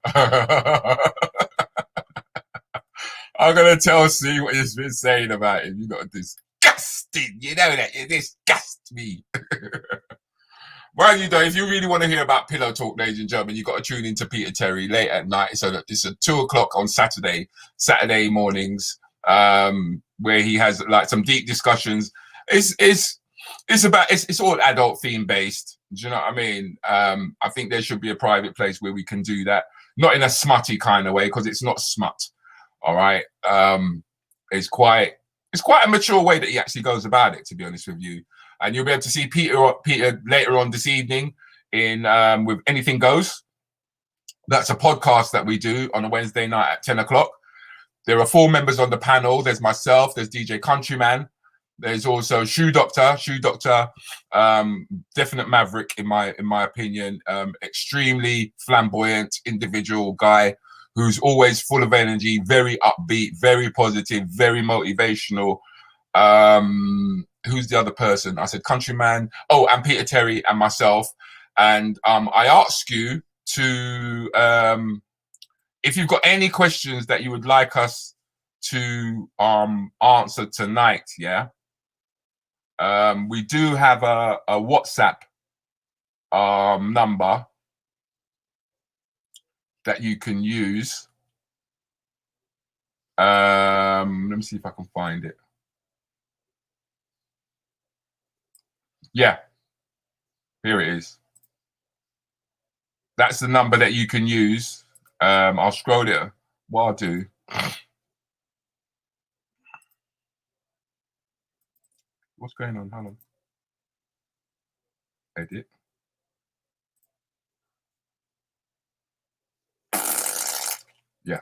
tell C what you've been saying about it. You lot are disgusting. You know that you disgust me. Well, you know, if you really want to hear about pillow talk, ladies and gentlemen, you got to tune into Peter Terry late at night. So that it's at 2:00 on Saturday mornings, where he has like some deep discussions. It's all adult theme based. Do you know what I mean? I think there should be a private place where we can do that, not in a smutty kind of way, because it's not smut. All right. It's quite a mature way that he actually goes about it, to be honest with you. And you'll be able to see Peter later on this evening in with Anything Goes. That's a podcast that we do on a Wednesday night at 10:00. There are 4 members on the panel. There's myself. There's DJ Countryman. There's also Shoe Doctor, definite maverick in my opinion. Extremely flamboyant individual guy who's always full of energy, very upbeat, very positive, very motivational. Who's the other person? I said Countryman. Oh, and Peter Terry and myself. And I ask you to, if you've got any questions that you would like us to answer tonight, yeah. We do have a WhatsApp number that you can use. Let me see if I can find it. Yeah, here it is. That's the number that you can use. I'll scroll it. What I'll do. What's going on? Hold on. Edit. Yeah.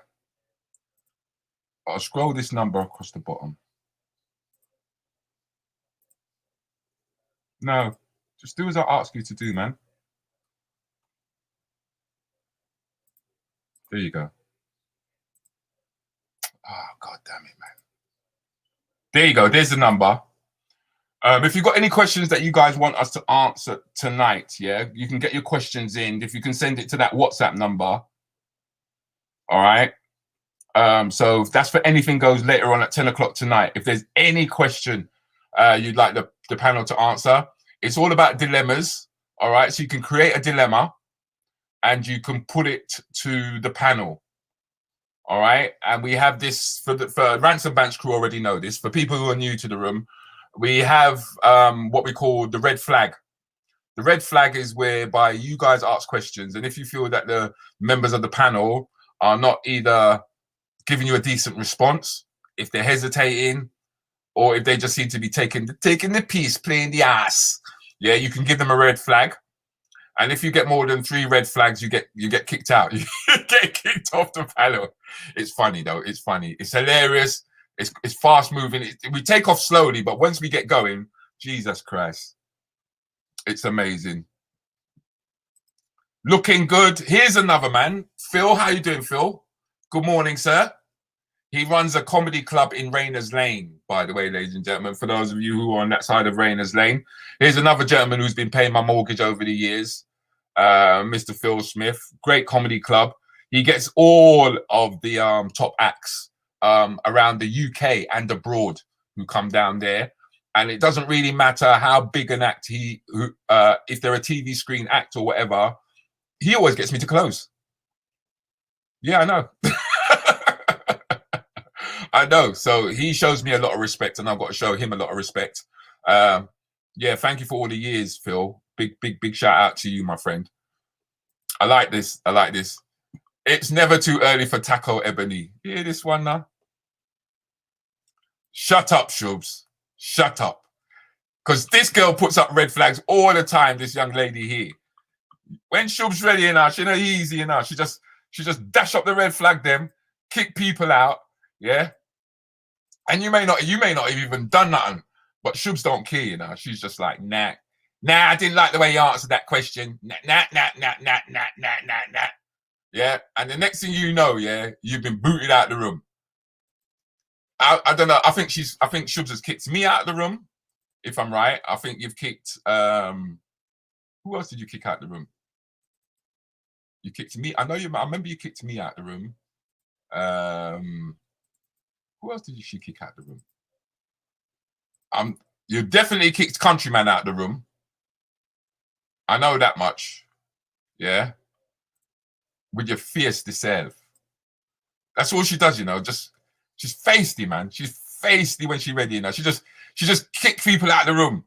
I'll scroll this number across the bottom. No. Just do as I ask you to do, man. There you go. Oh, God damn it, man. There you go. There's the number. If you've got any questions that you guys want us to answer tonight, yeah, you can get your questions in. If you can send it to that WhatsApp number. All right. So that's for anything goes later on at 10 o'clock tonight. If there's any question you'd like the panel to answer, it's all about dilemmas. All right. So you can create a dilemma and you can put it to the panel. All right. And we have this for Rants and Bants crew already know this. For people who are new to the room, we have what we call the red flag. The red flag is whereby you guys ask questions. And if you feel that the members of the panel are not either giving you a decent response, if they're hesitating, or if they just seem to be taking the piece, playing the ass, yeah, you can give them a red flag. And if you get more than 3 red flags, you get kicked out. You get kicked off the panel. It's funny though. It's funny. It's hilarious. It's fast moving. We take off slowly, but once we get going, Jesus Christ, it's amazing. Looking good. Here's another man, Phil. How you doing, Phil? Good morning, sir. He runs a comedy club in Rayners Lane, by the way, ladies and gentlemen. For those of you who are on that side of Rayners Lane, here's another gentleman who's been paying my mortgage over the years, Mr. Phil Smith. Great comedy club. He gets all of the top acts around the UK and abroad who come down there. And it doesn't really matter how big an act if they're a TV screen act or whatever, he always gets me to close. Yeah, I know. I know. So he shows me a lot of respect, and I've got to show him a lot of respect. Yeah, thank you for all the years, Phil. Big shout out to you, my friend. I like this. I like this. It's never too early for Taco Ebony. You hear this one now? Shut up, Shubs. Shut up. Because this girl puts up red flags all the time, this young lady here. When Shubs ready enough, she know easy enough. She just dash up the red flag them, kick people out, yeah. And you may not have even done nothing, but Shubs don't care, you know. She's just like, nah, I didn't like the way you answered that question. Nah. Yeah, and the next thing you know, yeah, you've been booted out of the room. I don't know. I think Shubs has kicked me out of the room, if I'm right. I think you've kicked who else did you kick out of the room? You kicked me. I remember you kicked me out of the room. Who else did she kick out of the room? You definitely kicked Countryman out of the room. I know that much. Yeah. With your fierce self. That's all she does, you know. She's feisty, man. She's feisty when she's ready, you know. She just kicks people out of the room.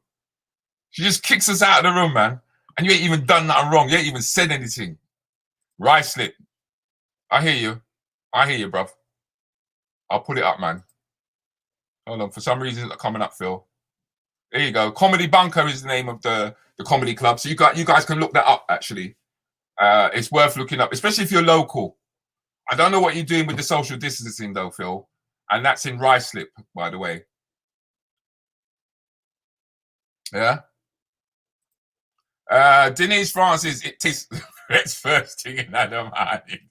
She just kicks us out of the room, man. And you ain't even done nothing wrong. You ain't even said anything. Right slip. I hear you, bruv. I'll put it up, man. Hold on. For some reason, it's not coming up, Phil. There you go. Comedy Bunker is the name of the comedy club. So you guys can look that up, actually. It's worth looking up, especially if you're local. I don't know what you're doing with the social distancing, though, Phil. And that's in Ruislip, by the way. Yeah. Denise Francis, it tastes it's first thing in that morning.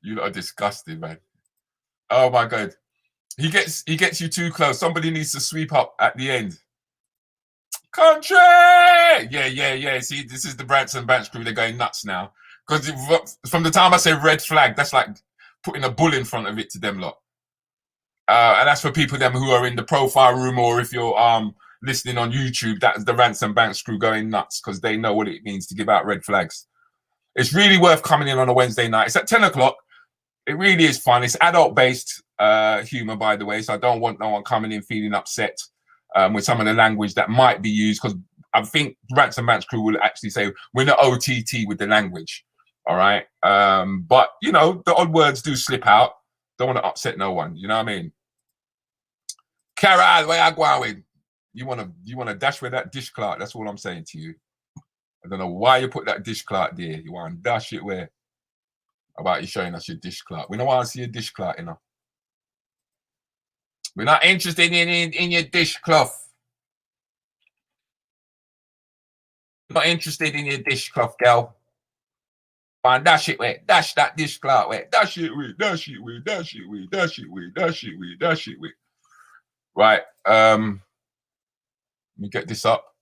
You lot are disgusting, man. Oh my God. He gets you too close. Somebody needs to sweep up at the end. Country! Yeah. See, this is the Rants and Bants crew. They're going nuts now. Because from the time I say red flag, that's like putting a bull in front of it to them lot. And that's for people them who are in the profile room, or if you're listening on YouTube, that's the Rants and Bants crew going nuts because they know what it means to give out red flags. It's really worth coming in on a Wednesday night. It's at 10 o'clock. It really is fun. It's adult-based humor, by the way, so I don't want no one coming in feeling upset with some of the language that might be used, because I think Rants and Bants crew will actually say we're not OTT with the language. All right. But, you know, the odd words do slip out. Don't want to upset no one. You know what I mean? Carol, where I going with? You want to dash with that dish clout. That's all I'm saying to you. I don't know why you put that dish clout there. You want to dash it where? How about you showing us your dish clout? We don't want to see your dish clout, you know. We're not interested in your dishcloth. Not interested in your dishcloth, girl. Man, dash it with. Dash that dishcloth with. Dash it with. Dash it with. Dash it with. Dash it with. Dash it with. Dash it with. Right. Let me get this up.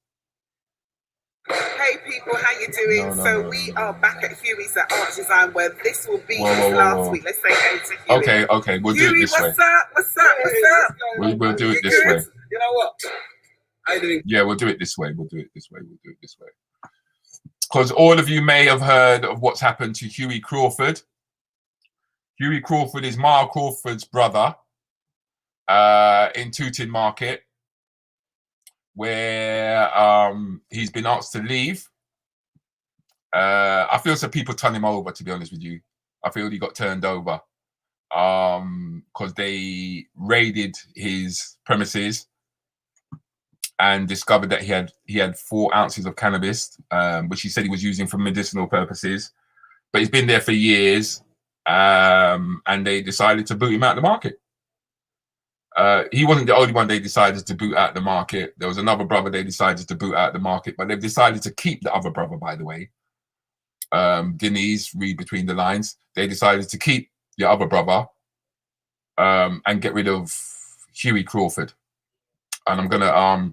Hey people, how you doing? We are back at Huey's at Art Design, where this will be his last week. Let's say hey to Huey. Okay. We'll do it this way. What's up? We'll do it this way. You know what? How you doing? Yeah, we'll do it this way. Because all of you may have heard of what's happened to Huey Crawford. Huey Crawford is Mara Crawford's brother in Tooting Market, where he's been asked to leave. I feel some people turn him over, to be honest with you. I feel he got turned over because they raided his premises and discovered that he had 4 ounces of cannabis, which he said he was using for medicinal purposes. But he's been there for years, and they decided to boot him out of the market. He wasn't the only one they decided to boot out the market. There was another brother they decided to boot out the market, but they've decided to keep the other brother, by the way. Denise, read between the lines. They decided to keep the other brother and get rid of Huey Crawford. And I'm going to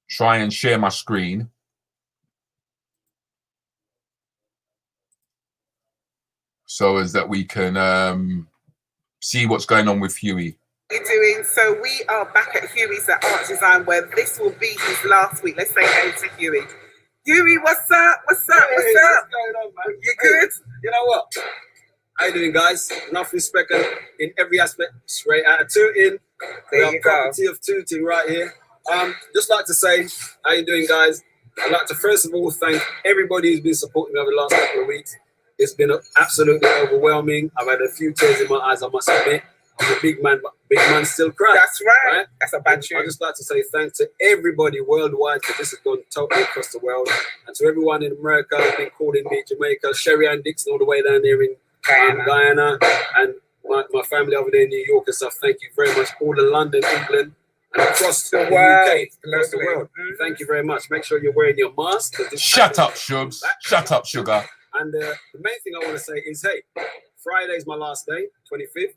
try and share my screen. So as that we can see what's going on with Huey. You're doing so we are back at Huey's at Art Design, where this will be his last week. Let's say hey to Huey. Huey, what's up? What's up? What's going on, man? You good? You know what? How you doing, guys? Enough respect in every aspect. Straight out of Tooting. There you go. Property of Tooting right here. Just like to say, how you doing, guys? I'd like to first of all thank everybody who's been supporting me over the last couple of weeks. It's been absolutely overwhelming. I've had a few tears in my eyes, I must admit. I'm a big man, but big man still cries. That's right. That's a bad tune. I'd just like to say thanks to everybody worldwide, because this has gone totally across the world. And to everyone in America who's been calling me, Jamaica, Sherry Ann Dixon all the way down there in Guyana, and my family over there in New York and stuff. Thank you very much. All of London, England, and across the UK, across the world. Thank you very much. Make sure you're wearing your mask. Shut up, Shubs. Shut up, Sugar. And the main thing I want to say is, hey, Friday's my last day, 25th.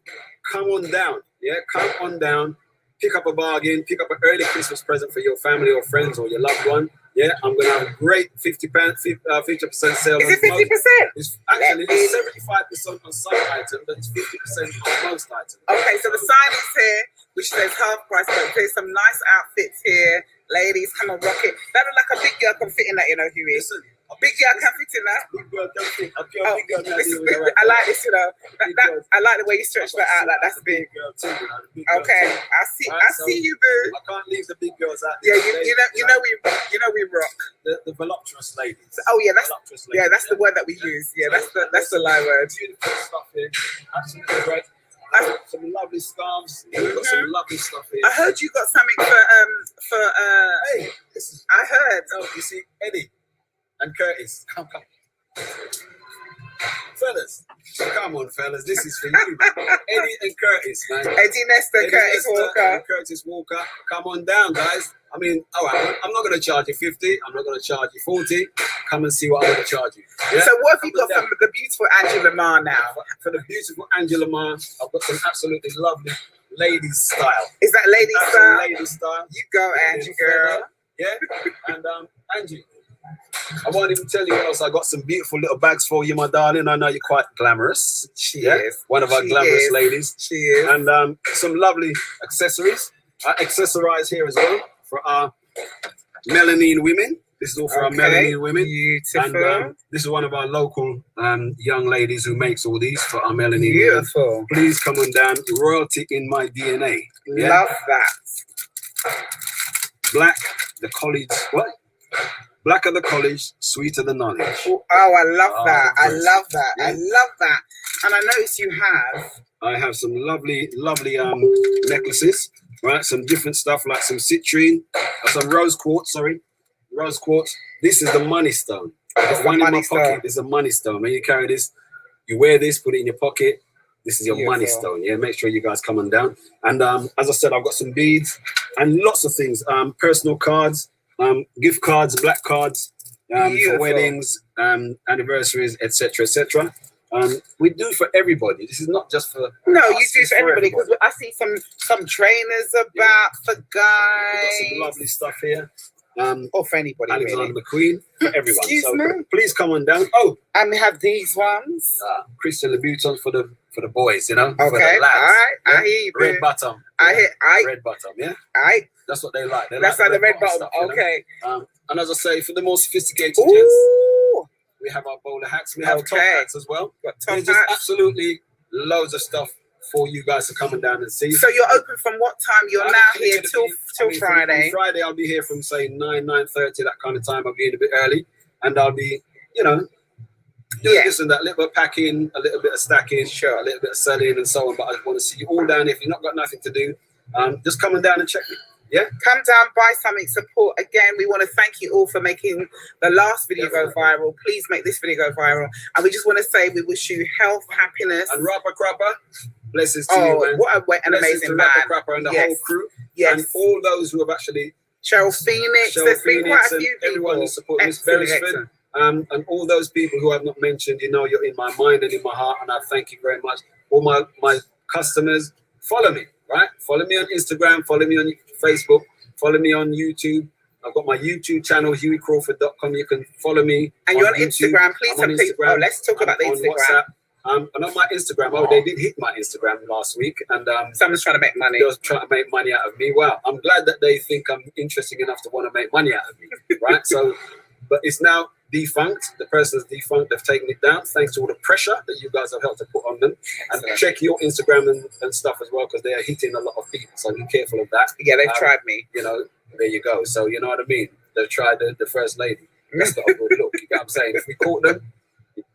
Come on down, yeah? Come on down. Pick up a bargain. Pick up an early Christmas present for your family or friends or your loved one. Yeah, I'm going to have a great 50% sale. Is it 50%? It's actually 75% on some items, but it's 50% on most items. Okay, so the sign is here, which says half price, but there's some nice outfits here. Ladies, come on, rock it. That look like a big girl can fit in that, you know, Huey. Listen, a big girl can fit in that. Big girl can fit. I like this, you know. I like the way you stretch that out. Like, that's big. Okay, I see you, boo. I can't leave the big girls out. Yeah, you know we rock. The voluptuous ladies. Oh yeah, that's the word that we use. Yeah, that's the lie word. Beautiful stuff here. Absolutely great. Some lovely scarves. We've got some lovely stuff here. I heard you got something for Hey, this is. I heard. Oh, you see, Eddie and Curtis. Come. Fellas, come on, fellas. This is for you. Eddie and Curtis, man. Eddie Nestor, Curtis Walker. And Curtis Walker. Come on down, guys. I mean, all right, I'm not going to charge you 50. I'm not going to charge you 40. Come and see what I'm going to charge you. Yeah? So what have you got from the beautiful Angela Ma now? For the beautiful Angela Ma, I've got some absolutely lovely ladies style. Is that ladies style? Ladies style. You go, Angie, girl. Yeah, and Angie, I won't even tell you what else. I got some beautiful little bags for you, my darling. I know you're quite glamorous. She is. One of our glamorous ladies. She is. And some lovely accessories. I accessorize here as well for our melanine women. This is all for our melanine women. Beautiful. And this is one of our local young ladies who makes all these for our melanine beautiful women. Please come on down. Royalty in my DNA. Yeah? Love that. Black, the college, what? Blacker the college, sweeter the knowledge. Oh, I love that. I love that. Yeah. I love that. And I notice you have. I have some lovely necklaces, right? Some different stuff like some citrine, some rose quartz, Rose quartz. This is the money stone. I've got one in my pocket. This is a money stone. When you carry this, you wear this, put it in your pocket. This is your money stone. Yeah, make sure you guys come on down. And as I said, I've got some beads and lots of things. Personal cards, gift cards, black cards, for weddings, anniversaries, etc., etc. We do for everybody. This is not just for no, us, you do it's for everybody, because I see some trainers about for We've guys. got some lovely stuff here. Or for anybody, Alexander really. McQueen, for everyone. Excuse so me? please come on down. Oh, And we have these ones. Christian Louboutin for the boys, you know, Okay, for the lads. all right. Yeah? I hear you, boo. Red bottom. Red bottom, yeah. All right. That's what they like. They That's like like the red bottom. stuff, you know? Okay. And as I say, for the more sophisticated gents, Ooh. we have our bowler hats. We have top Okay. hats as well. Got top There's just hats. absolutely loads of stuff for you guys to come and down and see. So you're open from what time? You're now here till Friday. On Friday, I'll be here from say 9:30, that kind of time. I'll be in a bit early, and I'll be, you know, doing this and that, a little bit of packing, a little bit of stacking, a little bit of selling and so on. But I want to see you all down. If you've not got nothing to do, just come on down and check me. Yeah, come down, buy something, support. Again, we want to thank you all for making the last video go viral. Please make this video go viral. And we just want to say we wish you health, happiness. And Rapper Crapper, blessings to you, man. What an amazing man. Rapper Crapper and the whole crew. Yes. And all those who have actually... Cheryl Phoenix, there's been quite a few people. Everyone who supported Miss Beresford. And all those people who I've not mentioned, you know, you're in my mind and in my heart, and I thank you very much. All my customers, follow me, right? Follow me on Instagram, follow me on Facebook, follow me on YouTube. I've got my YouTube channel, hugheycrawford.com. You can follow me. And you're on Instagram, please. I'm on Instagram. Oh, let's talk about the Instagram. WhatsApp. And on my Instagram, they did hit my Instagram last week, and someone's trying to make money. They was trying to make money out of me. Well, I'm glad that they think I'm interesting enough to want to make money out of me, right? So, but it's now defunct. The person's defunct. They've taken it down thanks to all the pressure that you guys have helped to put on them. And check your Instagram and stuff as well, because they are hitting a lot of people. So be careful of that. Yeah, they've tried me. You know, there you go. So you know what I mean. They've tried the first lady. That's not a good look. You know what I'm saying? If we caught them,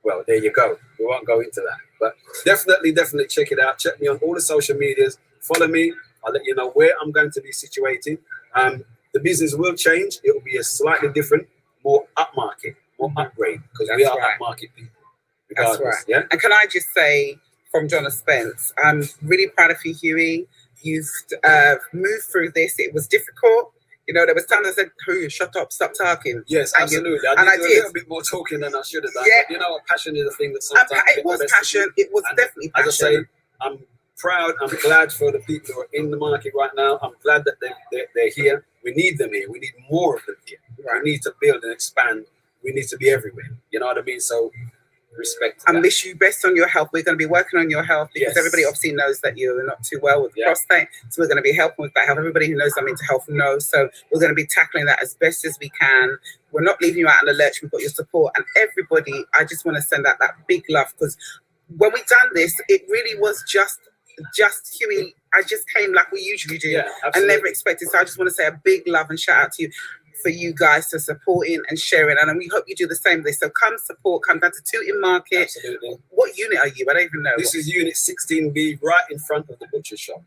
well, there you go. We won't go into that. But definitely check it out. Check me on all the social medias. Follow me. I'll let you know where I'm going to be situated. The business will change. It will be a slightly different, more upmarket, more upgrade, because we are upmarket people. That's right. Yeah. And can I just say, from John Spence, I'm really proud of you, Hughie. You've moved through this. It was difficult. You know, there was times I said, "Who? Shut up! Stop talking." Yes, absolutely. I did a little bit more talking than I should have done. Yeah. But you know, passion is a thing that sometimes it was passion. It was definitely passion. As I say, I'm proud. I'm glad for the people who are in the market right now. I'm glad that they're here. We need them here. We need more of them here. Right. We need to build and expand. We need to be everywhere. You know what I mean? So respect. I wish you best on your health. We're going to be working on your health because everybody obviously knows that you're not too well with prostate. So we're going to be helping with that health. Everybody who knows I'm into health knows. So we're going to be tackling that as best as we can. We're not leaving you out in the lurch. We've got your support. And everybody, I just want to send out that big love, because when we done this, it really was just Hughie. I just came like we usually do and never expected. So I just want to say a big love and shout out to you for you guys to supporting and sharing, and we hope you do the same with this. So come support, come down to Tooting Market. Absolutely. What unit are you? I don't even know. This is unit 16B, right in front of the butcher's shop,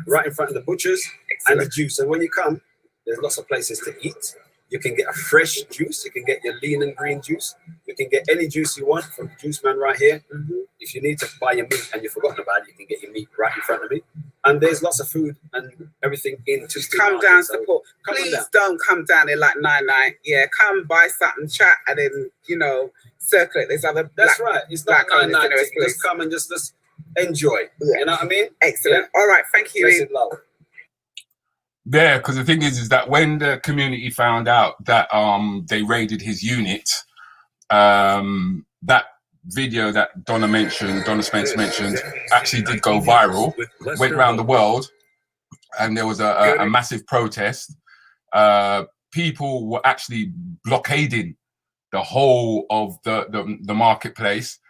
right in front of the butcher's. Excellent. And the juice. And when you come, there's lots of places to eat. You can get a fresh juice. You can get your lean and green juice. You can get any juice you want from the juice man right here. Mm-hmm. If you need to buy your meat and you've forgotten about it, you can get your meat right in front of me. And there's lots of food and everything in Tooting Come Market, down, so support. Please don't come down here like 9-9. Yeah, come buy something, chat, and then, you know, circulate. There's other That's right. It's not 9-9. Just come and just enjoy. Yeah. You know what I mean? Excellent. Yeah. All right. Thank you. Blessed love. Yeah, because the thing is that when the community found out that they raided his unit, that video that Donna Spence mentioned, actually did go viral, went around the world, and there was a massive protest. People were actually blockading the whole of the marketplace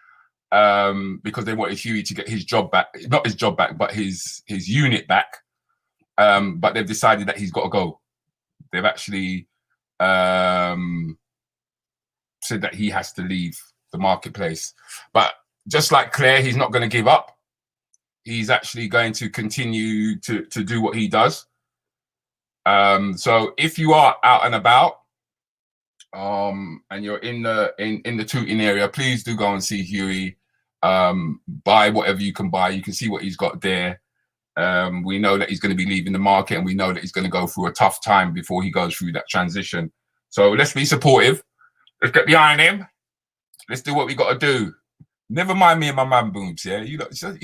because they wanted Hughie to get his job back, not his job back, but his unit back. But they've decided that he's got to go. They've actually said that he has to leave the marketplace. But just like Claire, he's not going to give up. He's actually going to continue to do what he does. So if you are out and about and you're in the Tooting area, please do go and see Hughie. Buy whatever you can buy. You can see what he's got there. We know that he's going to be leaving the market, and we know that he's going to go through a tough time before he goes through that transition. So let's be supportive. Let's get behind him. Let's do what we got to do. Never mind me and my man boobs, yeah? You're so nosy.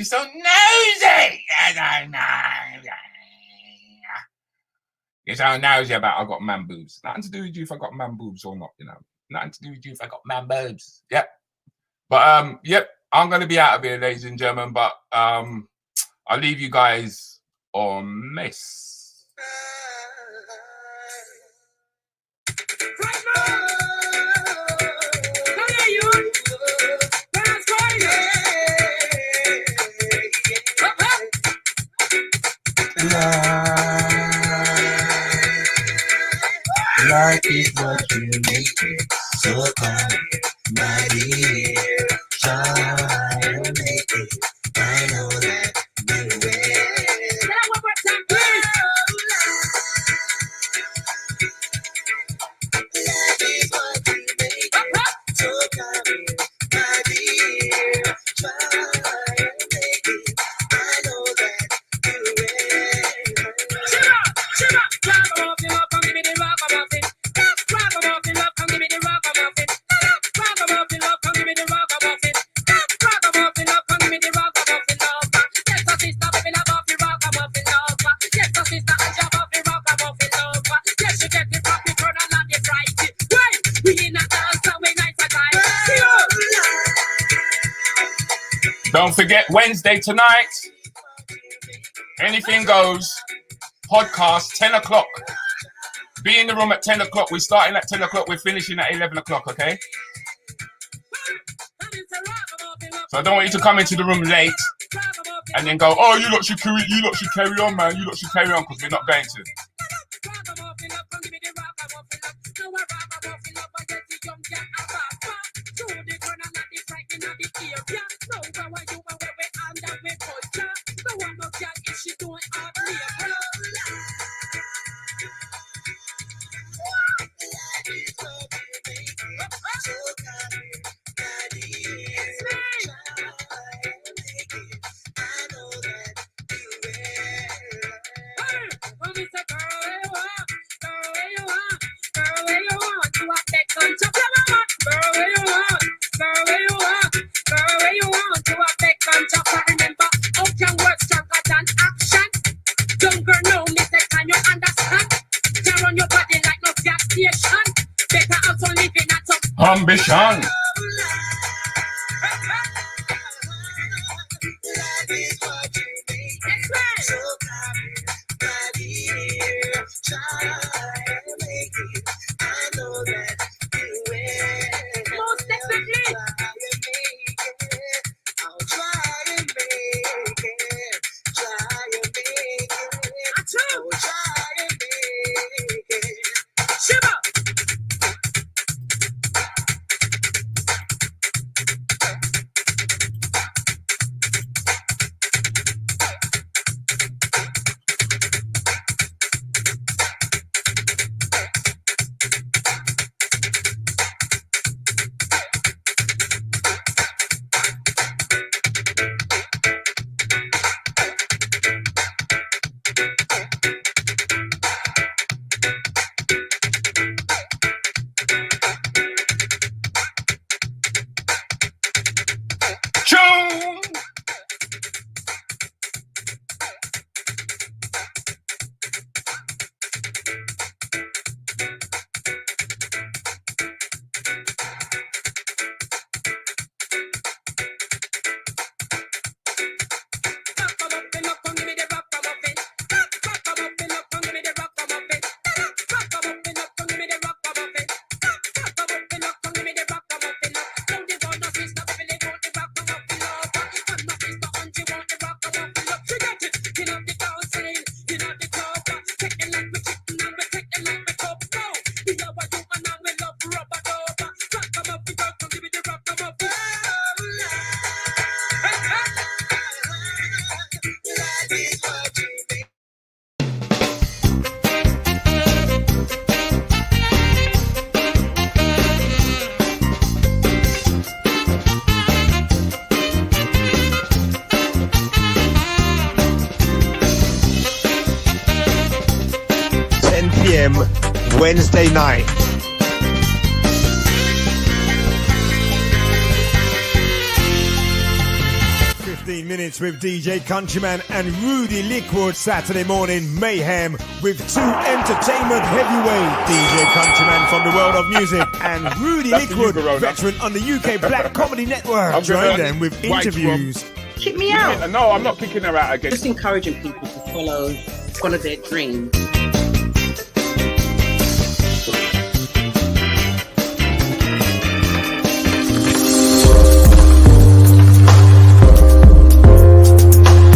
You're so nosy about I got man boobs. Nothing to do with you if I got man boobs or not, you know. Nothing to do with you if I got man boobs. Yep. But, yep, I'm going to be out of here, ladies and gentlemen. But I'll leave you guys on this. Life is what you make it, so come here, my dear. Try and make it. I know that you will. Life is what you make it, so come here, my dear. Try and make it. I know that you will. Shiver, grab off the love and give me the rock about it. Grab off the love and give me the rock about it. Grab off the love and give me the rock about it. Grab off the love and give me the rock about it. Yes, a sister, baby, love off the rock about it. Yes, a sister, and jump off the rock about it. Yes, you get the rock, you turn on and you fright it. Right, we in a dance, so we nice and tight. Don't forget Wednesday tonight. Anything goes. Podcast 10 o'clock. Be in the room at 10 o'clock. We're starting at 10 o'clock. We're finishing at 11 o'clock, okay? So I don't want you to come into the room late and then go, oh, you lot should carry on, man. You lot should carry on, because we're not going to. Ambition. Wednesday night. minutes with DJ Countryman and Rudi Lickwood. Saturday morning mayhem with two entertainment heavyweight. DJ Countryman from the world of music and Rudi Lickwood, veteran on the UK Black Comedy Network. Join them with interviews. Kick me out. No, I'm not kicking her out again. Just encouraging people to follow their dreams.